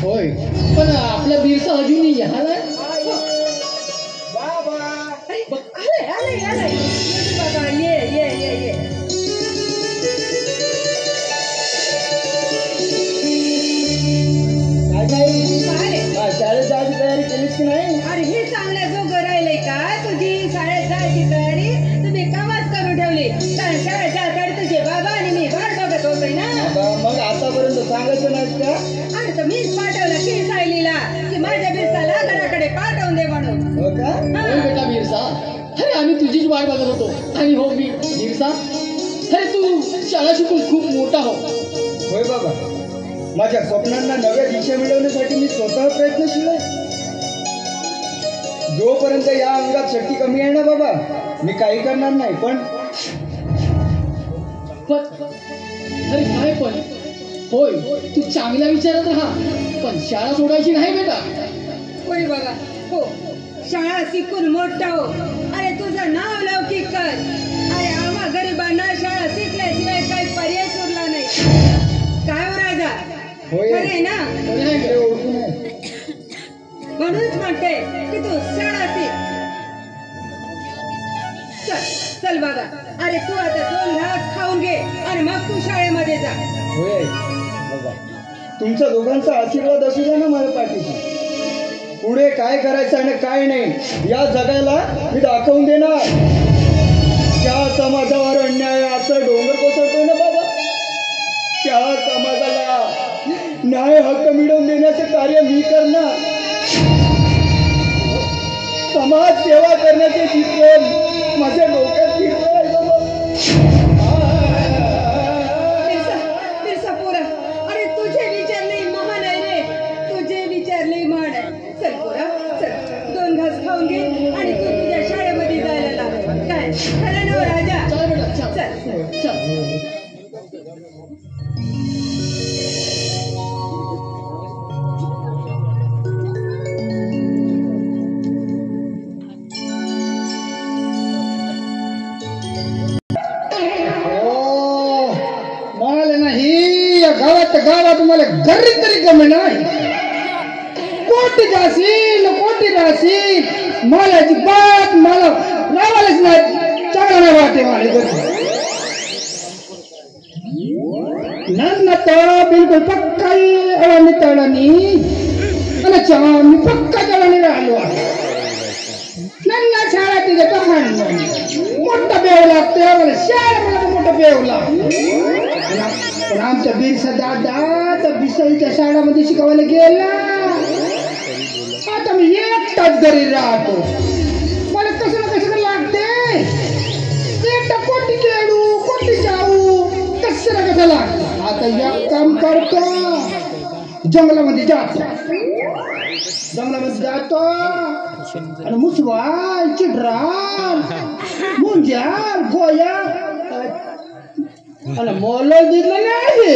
होय, पण आपला बिरसा अजूनही आलाय. आले आले आले माझ्या बिरसाला घराकडे पाठवून दे म्हणून. हो का? होय बेटा बिरसा, अरे आम्ही तुझीच वाट बघत होतो. आणि हो मी बिरसा, अरे तू शाळा शिकून खूप मोठा हो. होय बाबा, माझ्या स्वप्नांना नव्या दिशा मिळवण्यासाठी मी स्वतः प्रयत्नशील आहे. जोपर्यंत या अंगात शक्ती कमी आहे ना बाबा, मी काही करणार नाही. पण अरे काय पण होय, तू चांगला विचारत राहा, पण शाळा सोडायची नाही बेटा. होय बाबा, हो, शाळा शिकून मोठा हो. अरे तुझं नाव लौकिक कर. अरे आम्हा गरिबांना शाळा शिकल्याशिवाय काही पर्याय उरला नाही. काय हो राजा, होय. खरे ना? हे ओळखून आहे. म्हणूनच म्हणते की तू शाळा शिक. चल चल बाबा, अरे तू आता 2 घास खाऊन घे आणि मग तू शाळेमध्ये जा. होय बाबा, तुमच्या दोघांचा आशीर्वाद असू द्या ना माझ्या पाठीशी. पुढे काय करायचं आणि काय नाही या जगाला मी दाखवून देणार. त्या समाजावर अन्यायाचा डोंगर कोसळतोय ना बाबा, त्या समाजाला न्याय हक्क मिळवून देण्याचं कार्य मी करणार. समाज सेवा करण्याचे चित्र माझ्या डोक्यात फिरतोय बाबा. बिरसा पोरा, अरे तुझे विचार लई महान आहे रे. तुझे विचार लई महान आहे. चल पोरा, चल 2 घास खाऊन घे आणि तू तुझ्या शाळेमध्ये जायला लाग. काय खरं ना राजा? चल बेटा, चल चल चल. गावात मला घरी तरी कमी नाही. कोटी जाशील मला बात मला रावायलाच नाही. चांगला नाही वाटते मला. ನನ್ನ बिलकुल पक्का अळणी तळणी मी पक्का तळणी राहिलो. ನನ್ನ शाळा तिथे तहान मोठा बेव लागतो. मला शाळा मोठा बेव लागतो. पण आमच्या बिरसा दादा तर बिसाईच्या शाळेमध्ये शिकवायला गेला. आता मी एकटाच घरी राहतो. मला कसं ना कसं लागते. एकटा कोटी खेळू कोटी जाऊ कसं ना कसं लागतं. आता एक काम करतो, जंगलामध्ये जातो आणि मुसवाल चिडराल मुंजार गोया आणि मोलं दिलं नाही.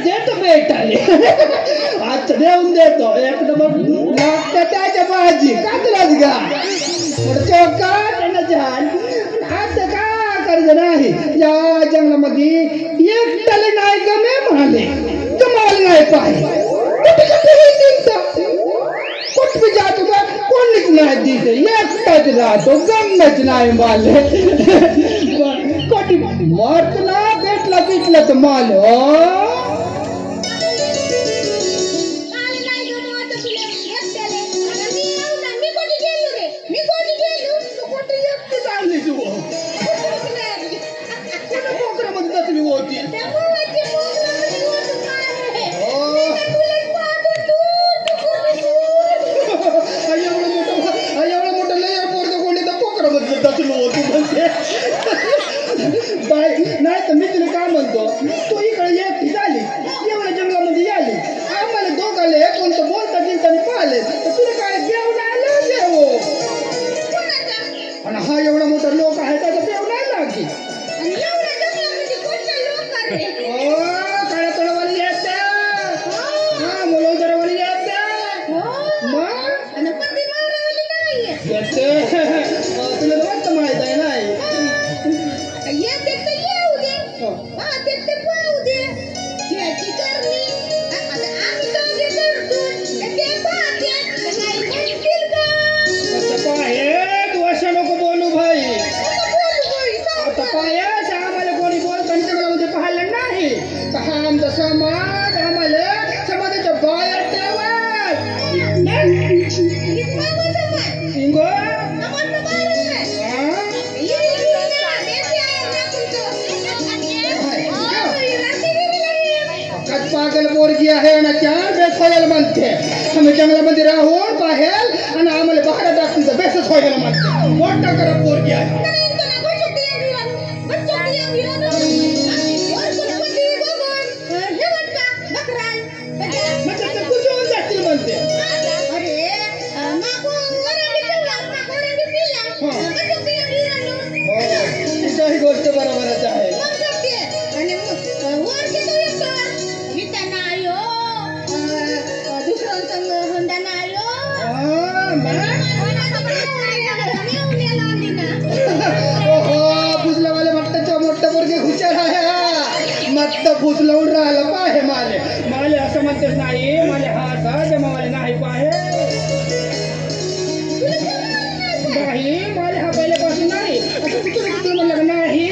देतो बेटाले आज देऊन देतो. एकदम लागतं त्याच्या भाजी कातलाच गा झाड. आता का करायचं नाही. या जंगलामध्ये एकट्याला नाही गमे म्हणाले गमावले नाही पाहिजे. कुठे जातो का कोणीच नाही दिसे. एकटाच राहतो गमच नाही माले. कोटी मरत ना भेटला पिटला तर माल. नाही तर मी तुला काय म्हणतो, तू इकडे एक आहे आणि त्या ड्रेस व्हायला म्हणते आम्ही जंगलामध्ये राहून बाहेर आणि आम्हाला बाहेर टाकून बेसच व्हायला म्हणते मोठा करा पोरगी आहे म्हणते ही गोष्ट बरोबरच आहे फुसल्यावाले मट्टाच्या मोठ्या पोरगे हुशार आहे मट्ट फुसलवून राहिला पाहे माले माले असं म्हणतेच नाही माले हा असा जमावाले नाही पाहे नाही माले हा पहिल्यापासून नाही असं कुठं म्हणलं नाही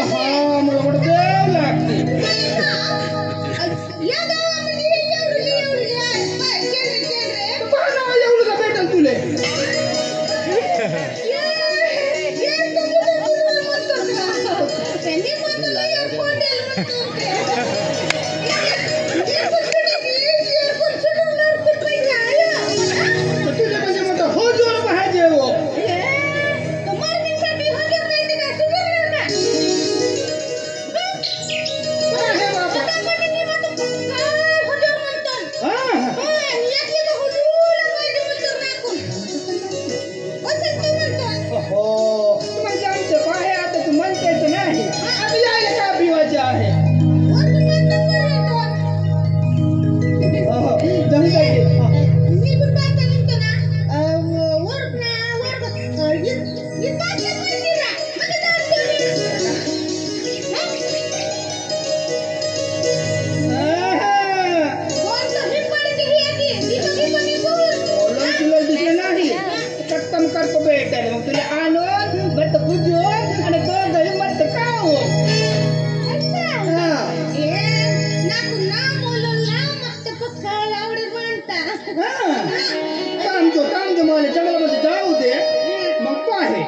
हा मला वाटत देव लागते एवढं का भेटल तुले जंगलामध्ये जाऊ दे मग पाहे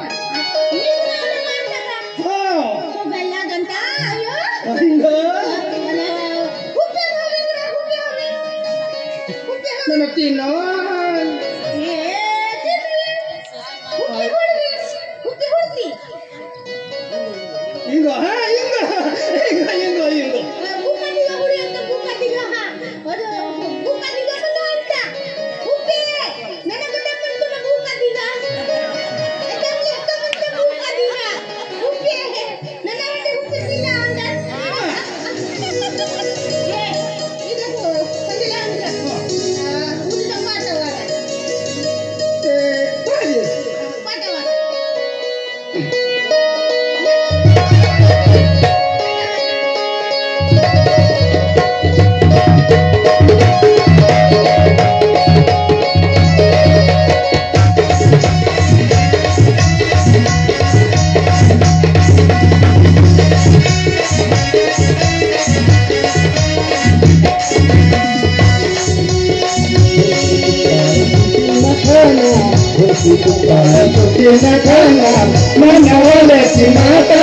मनवलसी माता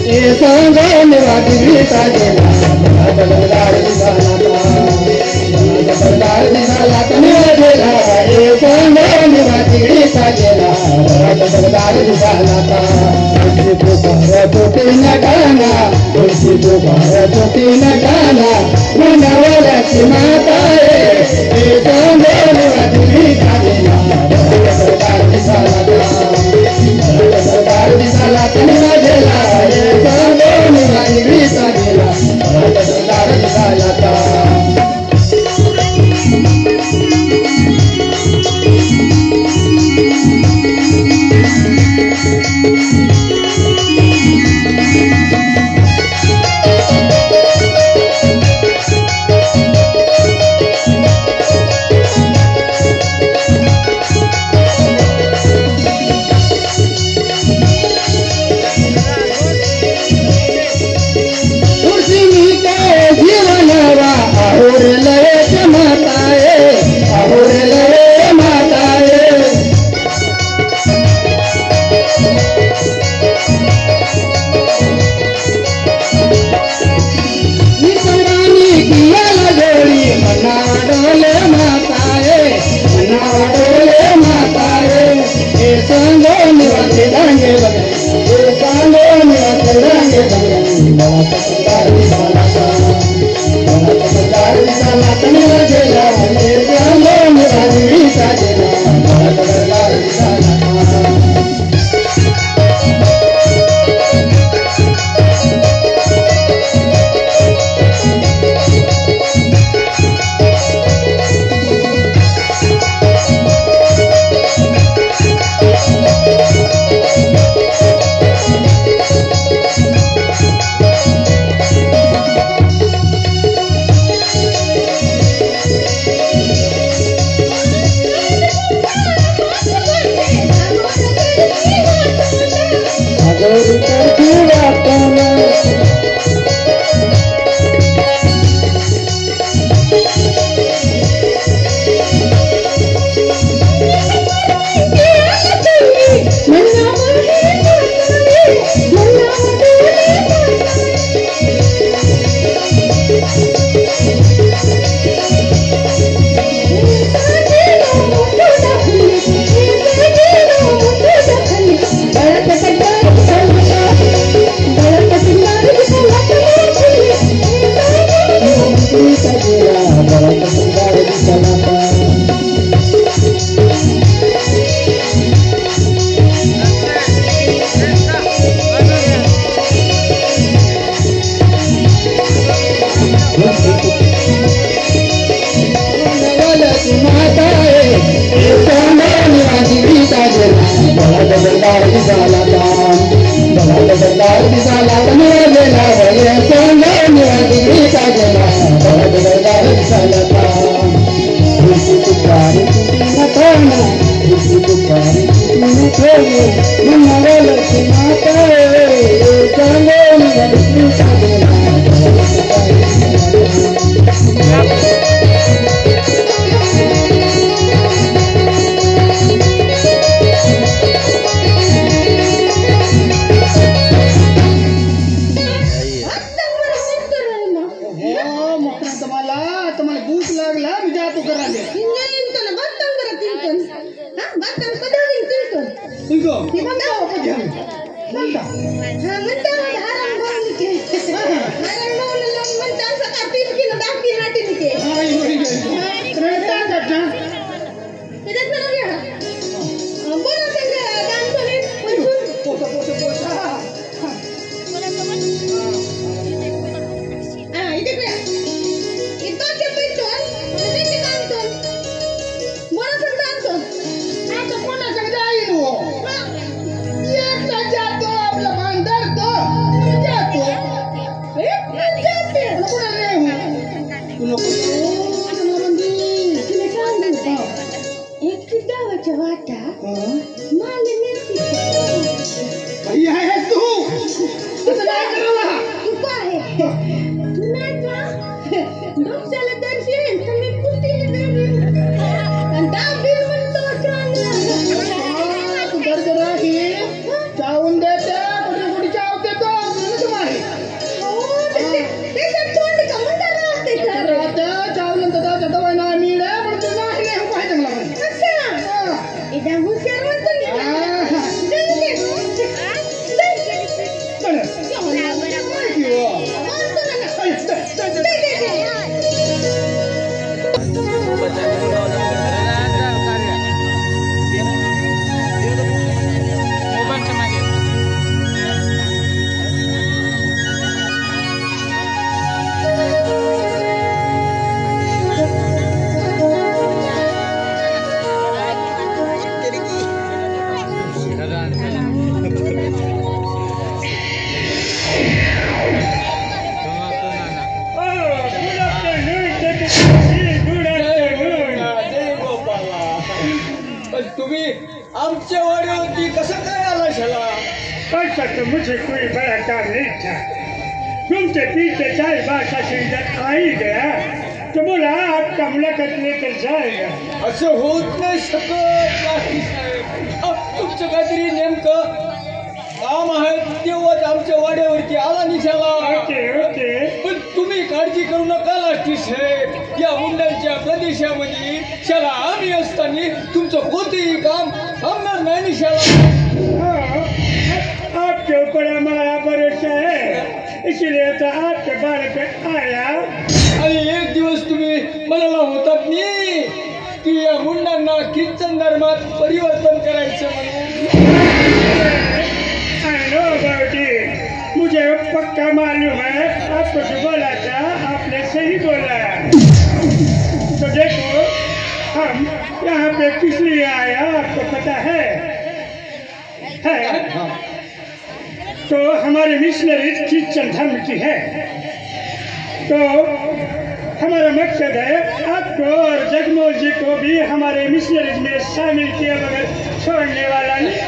ये संगम वाटी साजेला बदलदार दिसाला तमेला ये संगम वाटी साजेला बदलदार दिसाला तोटे नगाना तोटे नगाना मनवलसी माता ये संगम वाटी साजेला सरदार दिसाला तमेला ये संगम वाटी साजेला सरदार दिसाला इगो ती म्हणता म्हणता म्हणता हरण बनली के हरण बनलं म्हणता असं करतील की ना दाखी नाटी निके आई होई रेटा गटा त्याच्यात ना घ्या बरं संग डान्स होईल पोचा पोचा पोचा इथे काय इथं के पिटून ते के काढतो बरं संग डान्स आता कोणा संग जाईल हो एकटा जातो आपला बांधर तो जातो जाते कोणा रे हो तुला मंदी तुला सांगू एक गावाच्या वाटा माले मिरची भैया है तू असं नाही करायला तू काय तू नाही का डोक्याला दर्शन तुम्ही कुठे देवी आणि दाबील म्हणतो तू दर्द राही जाऊन देते कुठे कुठे जाऊ देतो म्हणून तुम्हाला त्याच्यात तोंड का म्हणता असते तर आता जाऊन दादा दवाई नाही मिळे पण तू नाही नाही पाहिजे मला इथं हुशार म्हणतो तुम्ही आमच्या वाड्यावरती कसं काय आला शाला? ऐसा तो मुझे कोई बड़ा काम नहीं था। घूमते पीते चाय बासा से इधर आ ही गया तो बोला आपका मुलाकात लेकर जाएगा। असं होत नाही शकत काकी साहेब. तुमचं काहीतरी नेमकं काम आहे तेव्हाच आमच्या वाड्यावरती आला निशाला. ओके ओके पण तुम्ही काळजी करू नका लाष्टी साहेब. या मुंड्यांच्या प्रदेशामध्ये शाला आम्ही असताना तुमचं कोणतेही काम थांबणार नाही निशाला. हाँ, आपके ऊपर हमारा भरोसा है इसलिए तो आपके बारे पे आया। आणि एक दिवस तुम्ही म्हणाला होतात नी की या मुंडांना ख्रिश्चन धर्मात परिवर्तन करायचं म्हणून. I know about it. मुझे पक्का मालूम है आपको जो बोला था आपने सही बोला। तो देखो हम यहाँ पे किस लिए आया आपको पता है? तो हमारे मिशनरी क्रिश्चियन धर्म की है तो हमारा मकसद है आपको और जगमोहन जी को भी हमारे मिशनरीज में शामिल किए बगैर छोड़ने वाला नहीं।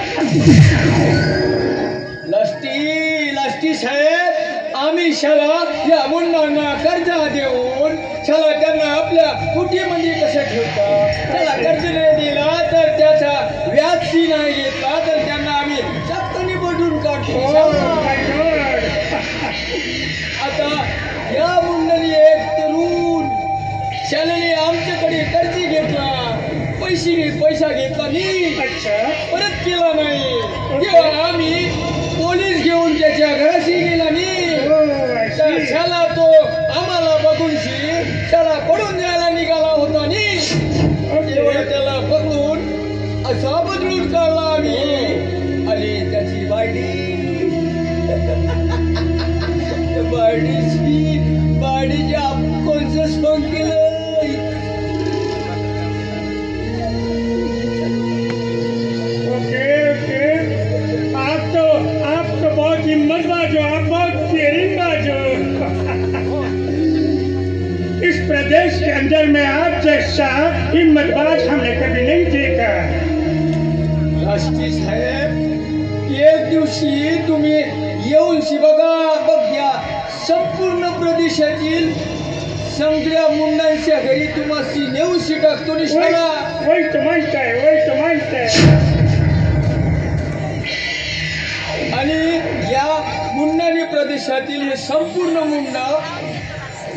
लाष्टी साहेब आम्ही शाला या मुंडांना कर्जा देऊन शाला त्यांना आपल्या कुटीमध्ये कसं ठेवतात. त्याला कर्ज नाही दिला तर त्याचा व्याजही नाही घेतला तर त्यांना आम्ही चक्कनी बदलून काढतो. आता या मुंडाने एक तरुण शालेने आमच्याकडे कर्ज घेतला पैसा घेतला नाही अच्छा परत केला नाही तेव्हा आम्ही पोलीस घेऊन त्याच्या घराशी गेला नाही. शाला तो आम्हाला बघून शाला पडून जायला निघाला होता नी तेव्हा त्याला पकडून असा बदलून काढला आम्ही आणि त्याची बाडीची कोणचं स्पॉन केलं. आप तो बहुत हिम्मत बाजो आप बहुत केयरिंग बाजो। इस प्रदेश के अंदर में आप जैसा हिम्मतबाज हमने कभी नहीं देखा। राष्ट्रीय साहेब एक दिवशी तुम्ही येऊन बघा संपूर्ण प्रदेशातील सगळ्या मुंडांच्या घरी तुम्हाला नेऊन टाकतो निशाला. वही तो मानता है आणि या मुंडाणी प्रदेशातील हे संपूर्ण मुंड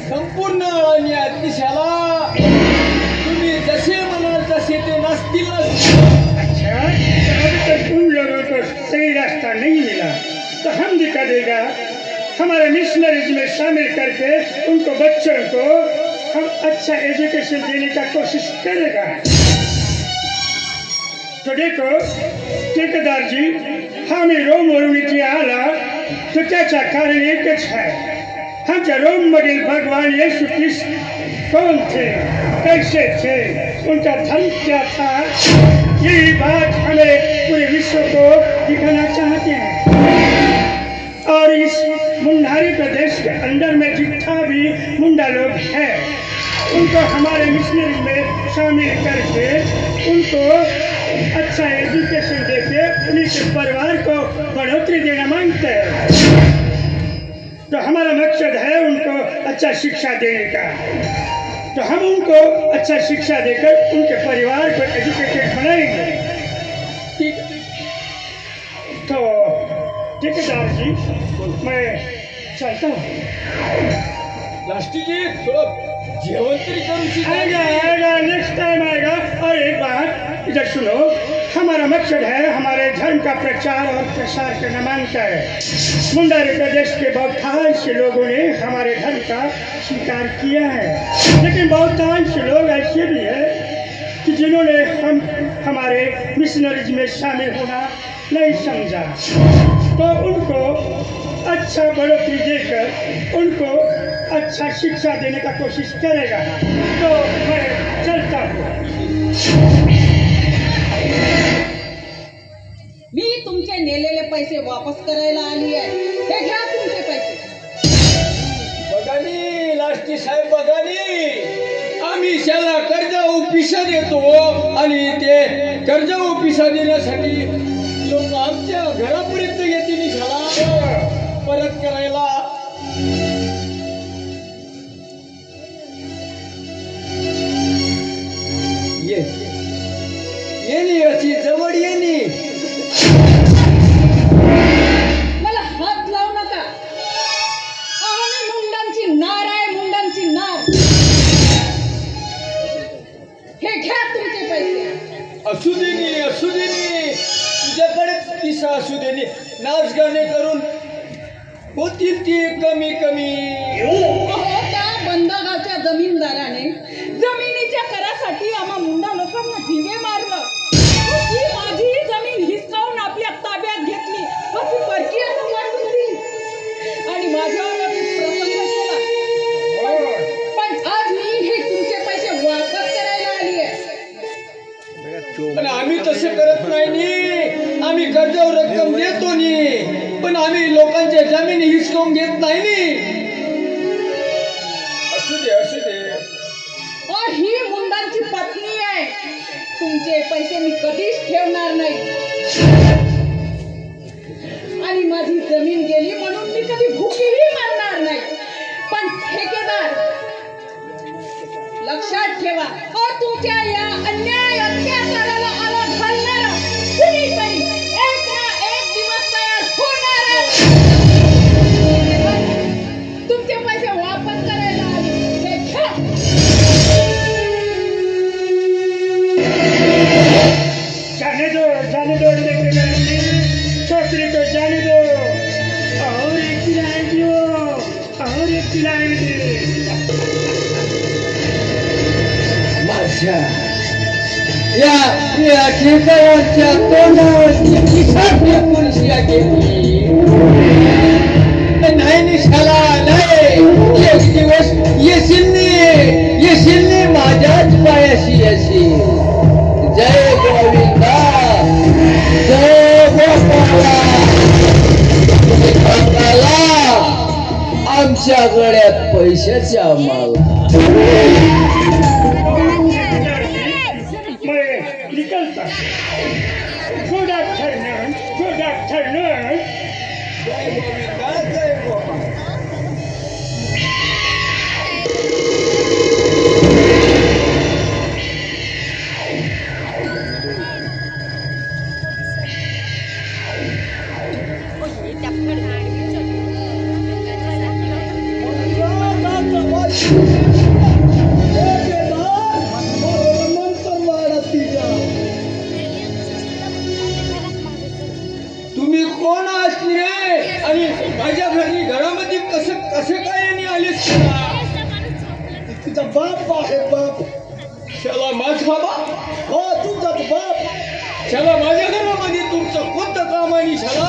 संपूर्ण अळणी आहेत दिशाला. तुम्ही जसे म्हणाल तसे ते नसतील. अच्छा तो अभी तक उन देगा, हमारे मिशनरीज में शामिल करके उनको बच्चों को हम अच्छा एजुकेशन देने का कोशिश करेगा। तो देखो ठेकेदार जी, हमें रोम और उनकी आला तो त्याचा कारण एकच है। हमच्या रोम मधील भगवान यीशु ख्रिस्त कौन थे, कैसे थे, उनका धर्म क्या था, यही बात हमें पूरे विश्व को दिखाना चाहते हैं। और इस मुंडारी प्रदेश के अंदर में जितना भी मुंडा लोग हैं, उनको हमारे मिशनरी में शामिल करके उनको अच्छा एजुकेशन देके उन्हीं के परिवार को बढ़ोतरी देना मांगते हैं। तो हमारा मकसद है उनको अच्छा शिक्षा देने का। तो हम उनको अच्छा शिक्षा देकर उनके परिवार को एजुकेटेड बनाएंगे। ठीक, तो ठेकेदार जी मैं चलता हूँ। लास्टी जी थोड़ा जेवण तरी करू आएगा नेक्स्ट टाइम आएगा। और एक बात इधर सुनो, हमारा मकसद है हमारे धर्म का प्रचार और प्रसार करना मांगता है। मुंडारी प्रदेश के बहुतांश लोगों ने हमारे धर्म का स्वीकार किया है, लेकिन बहुतांश लोग ऐसे भी है कि जिन्होंने हमारे मिशनरीज में शामिल होना नहीं समझा। तो उनको अच्छा बढ़ोतरी देकर उनको अच्छा शिक्षा देने का कोशिश करेगा। तो मैं चलता हूँ। मी तुमचे नेलेले पैसे वापस करायला आली आहे, हे घ्या तुमचे पैसे। बघानी लास्टी साहेब, बघानी आम्ही शाला कर्ज ऑफिसा देतो आणि ते कर्ज ऑफिसा देण्यासाठी लोक आमच्या घरापर्यंत येतील शाला परत करायला। येणी अशी जवळ येणी। मला हात लावू नका, आम्ही मुंडांची नार आहे, मुंडांची नार। हे घ्या तुमचे पैसे। असू देनी तुझ्याकडेच किस्सा असू देनी। नाच गाणे करून होतील ती कमी कमी। त्या बंदागावच्या जमीनदाराने जमिनीच्या करासाठी आम्हा मुंडा लोकांना झिंगे मारलं। ती माझी जमीन हिसकावून आपल्या ताब्यात घेतली व ती परकीयांना वाटून दिली आणि माझ्यावर प्रसंग केला। पण आज मी हे तुमचे पैसे वापस करायला आली आहे। पण आम्ही तसे करत नाही नी, आम्ही कर्जावर रक्कम देतो नी, पण आम्ही लोकांच्या जमिनी हिसकावून घेत नाही नी। असू दे और ही मुंडांची पत्नी आहे, तुमचे पैसे मी कधीच ठेवणार नाही। आणि माझी जमीन गेली म्हणून मी कधी भुकीही मरणार नाही। पण ठेकेदार लक्षात ठेवा, और तुमच्या या अन्याय अत्याचाराला आला घालणारा कुणीतरी एक ना एक दिवस तयार होणार आहे। तुमचे पैसे वापस करायला आले, हे घ्या। जाने दो छोकरी को जाने दो। और एक दिलाएंगे, और एक दिलाएंगे। माझ्या या ठेकेदाराच्या तोंडावरची खिशातली मुळशिया गेली नाही निशाला नाही। एक दिवस येशील माझ्याच पायाशी येशील। जय गोविंदा, जय गोपाला, आमच्या गळ्यात पैशाच्या माला। मैं निकलता। Good afternoon, good afternoon. जय गोविंदा, जय गोपाल। तुम्ही कोण असले आणि कसे काय यांनी आलीस तुला? तिचा बाप आहे बाप. शाला माझा बाप? हो तुमचाच बाप. शाला माझ्या घरामध्ये तुमचं कोणतं काम आहे शाला?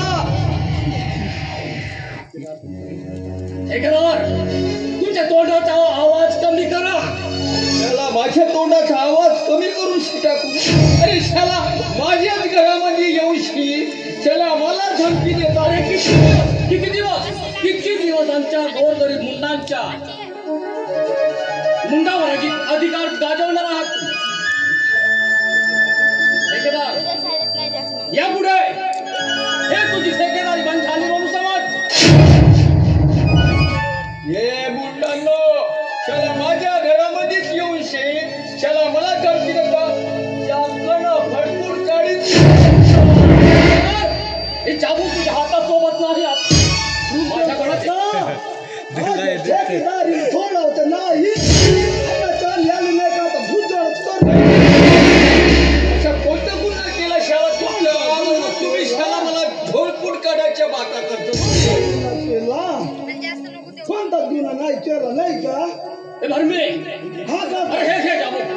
ठेकेदार, तुमच्या तोंडाचा आवाज कमी करा. शाला माझ्या तोंडाचा आवाज कमी करून टाकू? अरे शाला माझ्याच घरामध्ये येऊशी शाला मला धमकी देता. अरे किती दिवस आमच्या गोरगरीब मुंडांच्या मुंडावर अधिकार गाजवणार आहात. ठेकेदार, यापुढे हे तुझी ठेकेदारी बंद झाली म्हणून समज. हे मुंडांनो, शाला माझ्या घरामध्येच येऊन शाला मला धमकी देता. या कणा भरपूर काढीत हे चाबूक तुझ्या हातात सोबत नाही. माझ्याकडे ठेकेदारी थोडा होता नाही. चाल यायला नाही का आता भूतजळच कर. अशा कोणतं गुन्हा केला शाळा तुमच्या? तुम्ही शाळा मला ढोलपूट काढायच्या बाता करतो. कोणता गुन्हा नाही केला नाही का? हे भरमे, हा का? अरे हे चाबूक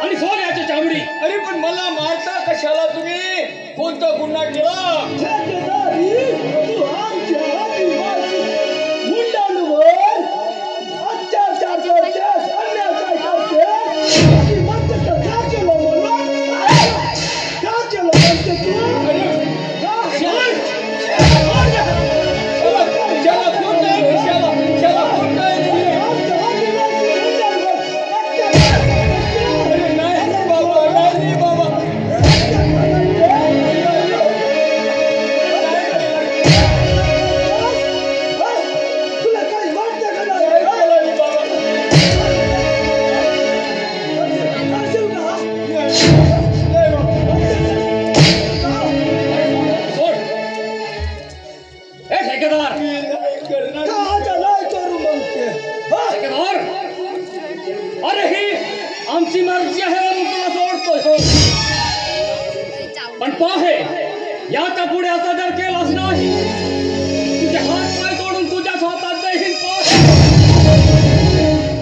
आणि सोड याची चामडी. अरे पण मला मारता कशाला तुम्ही? कोणता गुन्हा केला? ठेकेदारी तू आमच्या आदिवासी मुंडांवर अत्याचार करतेस, अन्याय करतेस. आधी म्हणते तर का केलं म्हणून? का केलं म्हणते तू? शाला कोणता आहे? शाला कोणता आहे? आमच्या आदिवासी मुंडांवर अत्याचार करतेस. अरे नाही बाबा, नाही बाबा. तुला काही वाटतं का नाही नाही? केलं मी बाबा. असेल ना? नाही बाबा. सोड. हे ठेकेदार, मी नाही करणार. का नाही करू मग ते? हा? ठेकेदार, अरे ही आमची मर्जी आहे म्हणून तुला सोडतोय. पण पाहे याच्या पुढे आता जर केलाच नाही तुझे हात पाय तोडून तुझ्याच हातात जाईल.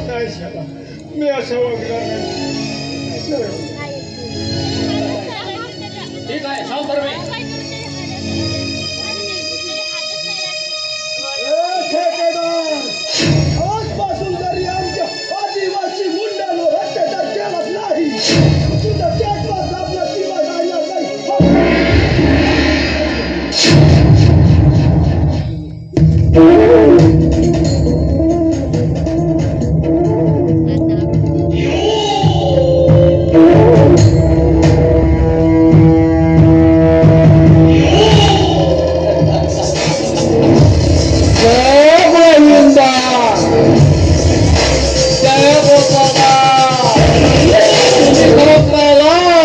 नाही शाला, मी असं वागणार नाही. ठीक आहे, सांग बरं मी. ठेकेदार, आजपासून जरी आमच्या आदिवासी मुंडांवर अत्याचार केलाच नाही तुझा त्याच आपला सीमा जाणार नाही.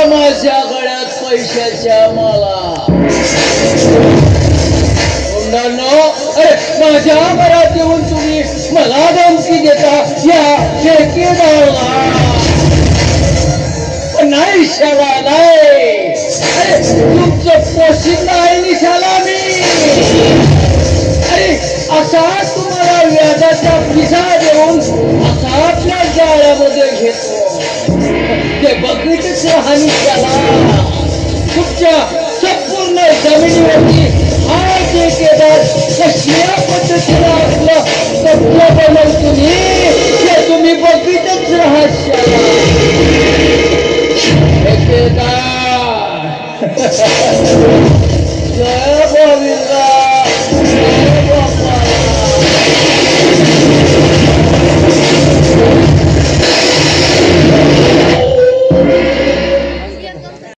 माझ्या गळ्यात पैशाच्या माला. मुंडांनो, अरे माझ्या घरात येऊन तुम्ही मला धमकी देता या ठेकेदाराला. पण नाही शाला नाही. अरे तुमचं पोषित आहे निशाला मी. अरे असा तुम्हाला व्याजाचा पिसा देऊन असा आपल्या जाळ्यामध्ये घेतो. ते बघितच राहणी त्याला. तुमच्या संपूर्ण जमिनीवरती हा ठेकेदार कशा पद्धतीने आपलं कब्जा बनवतो हे तुम्ही बघितच राहा. ठेकेदार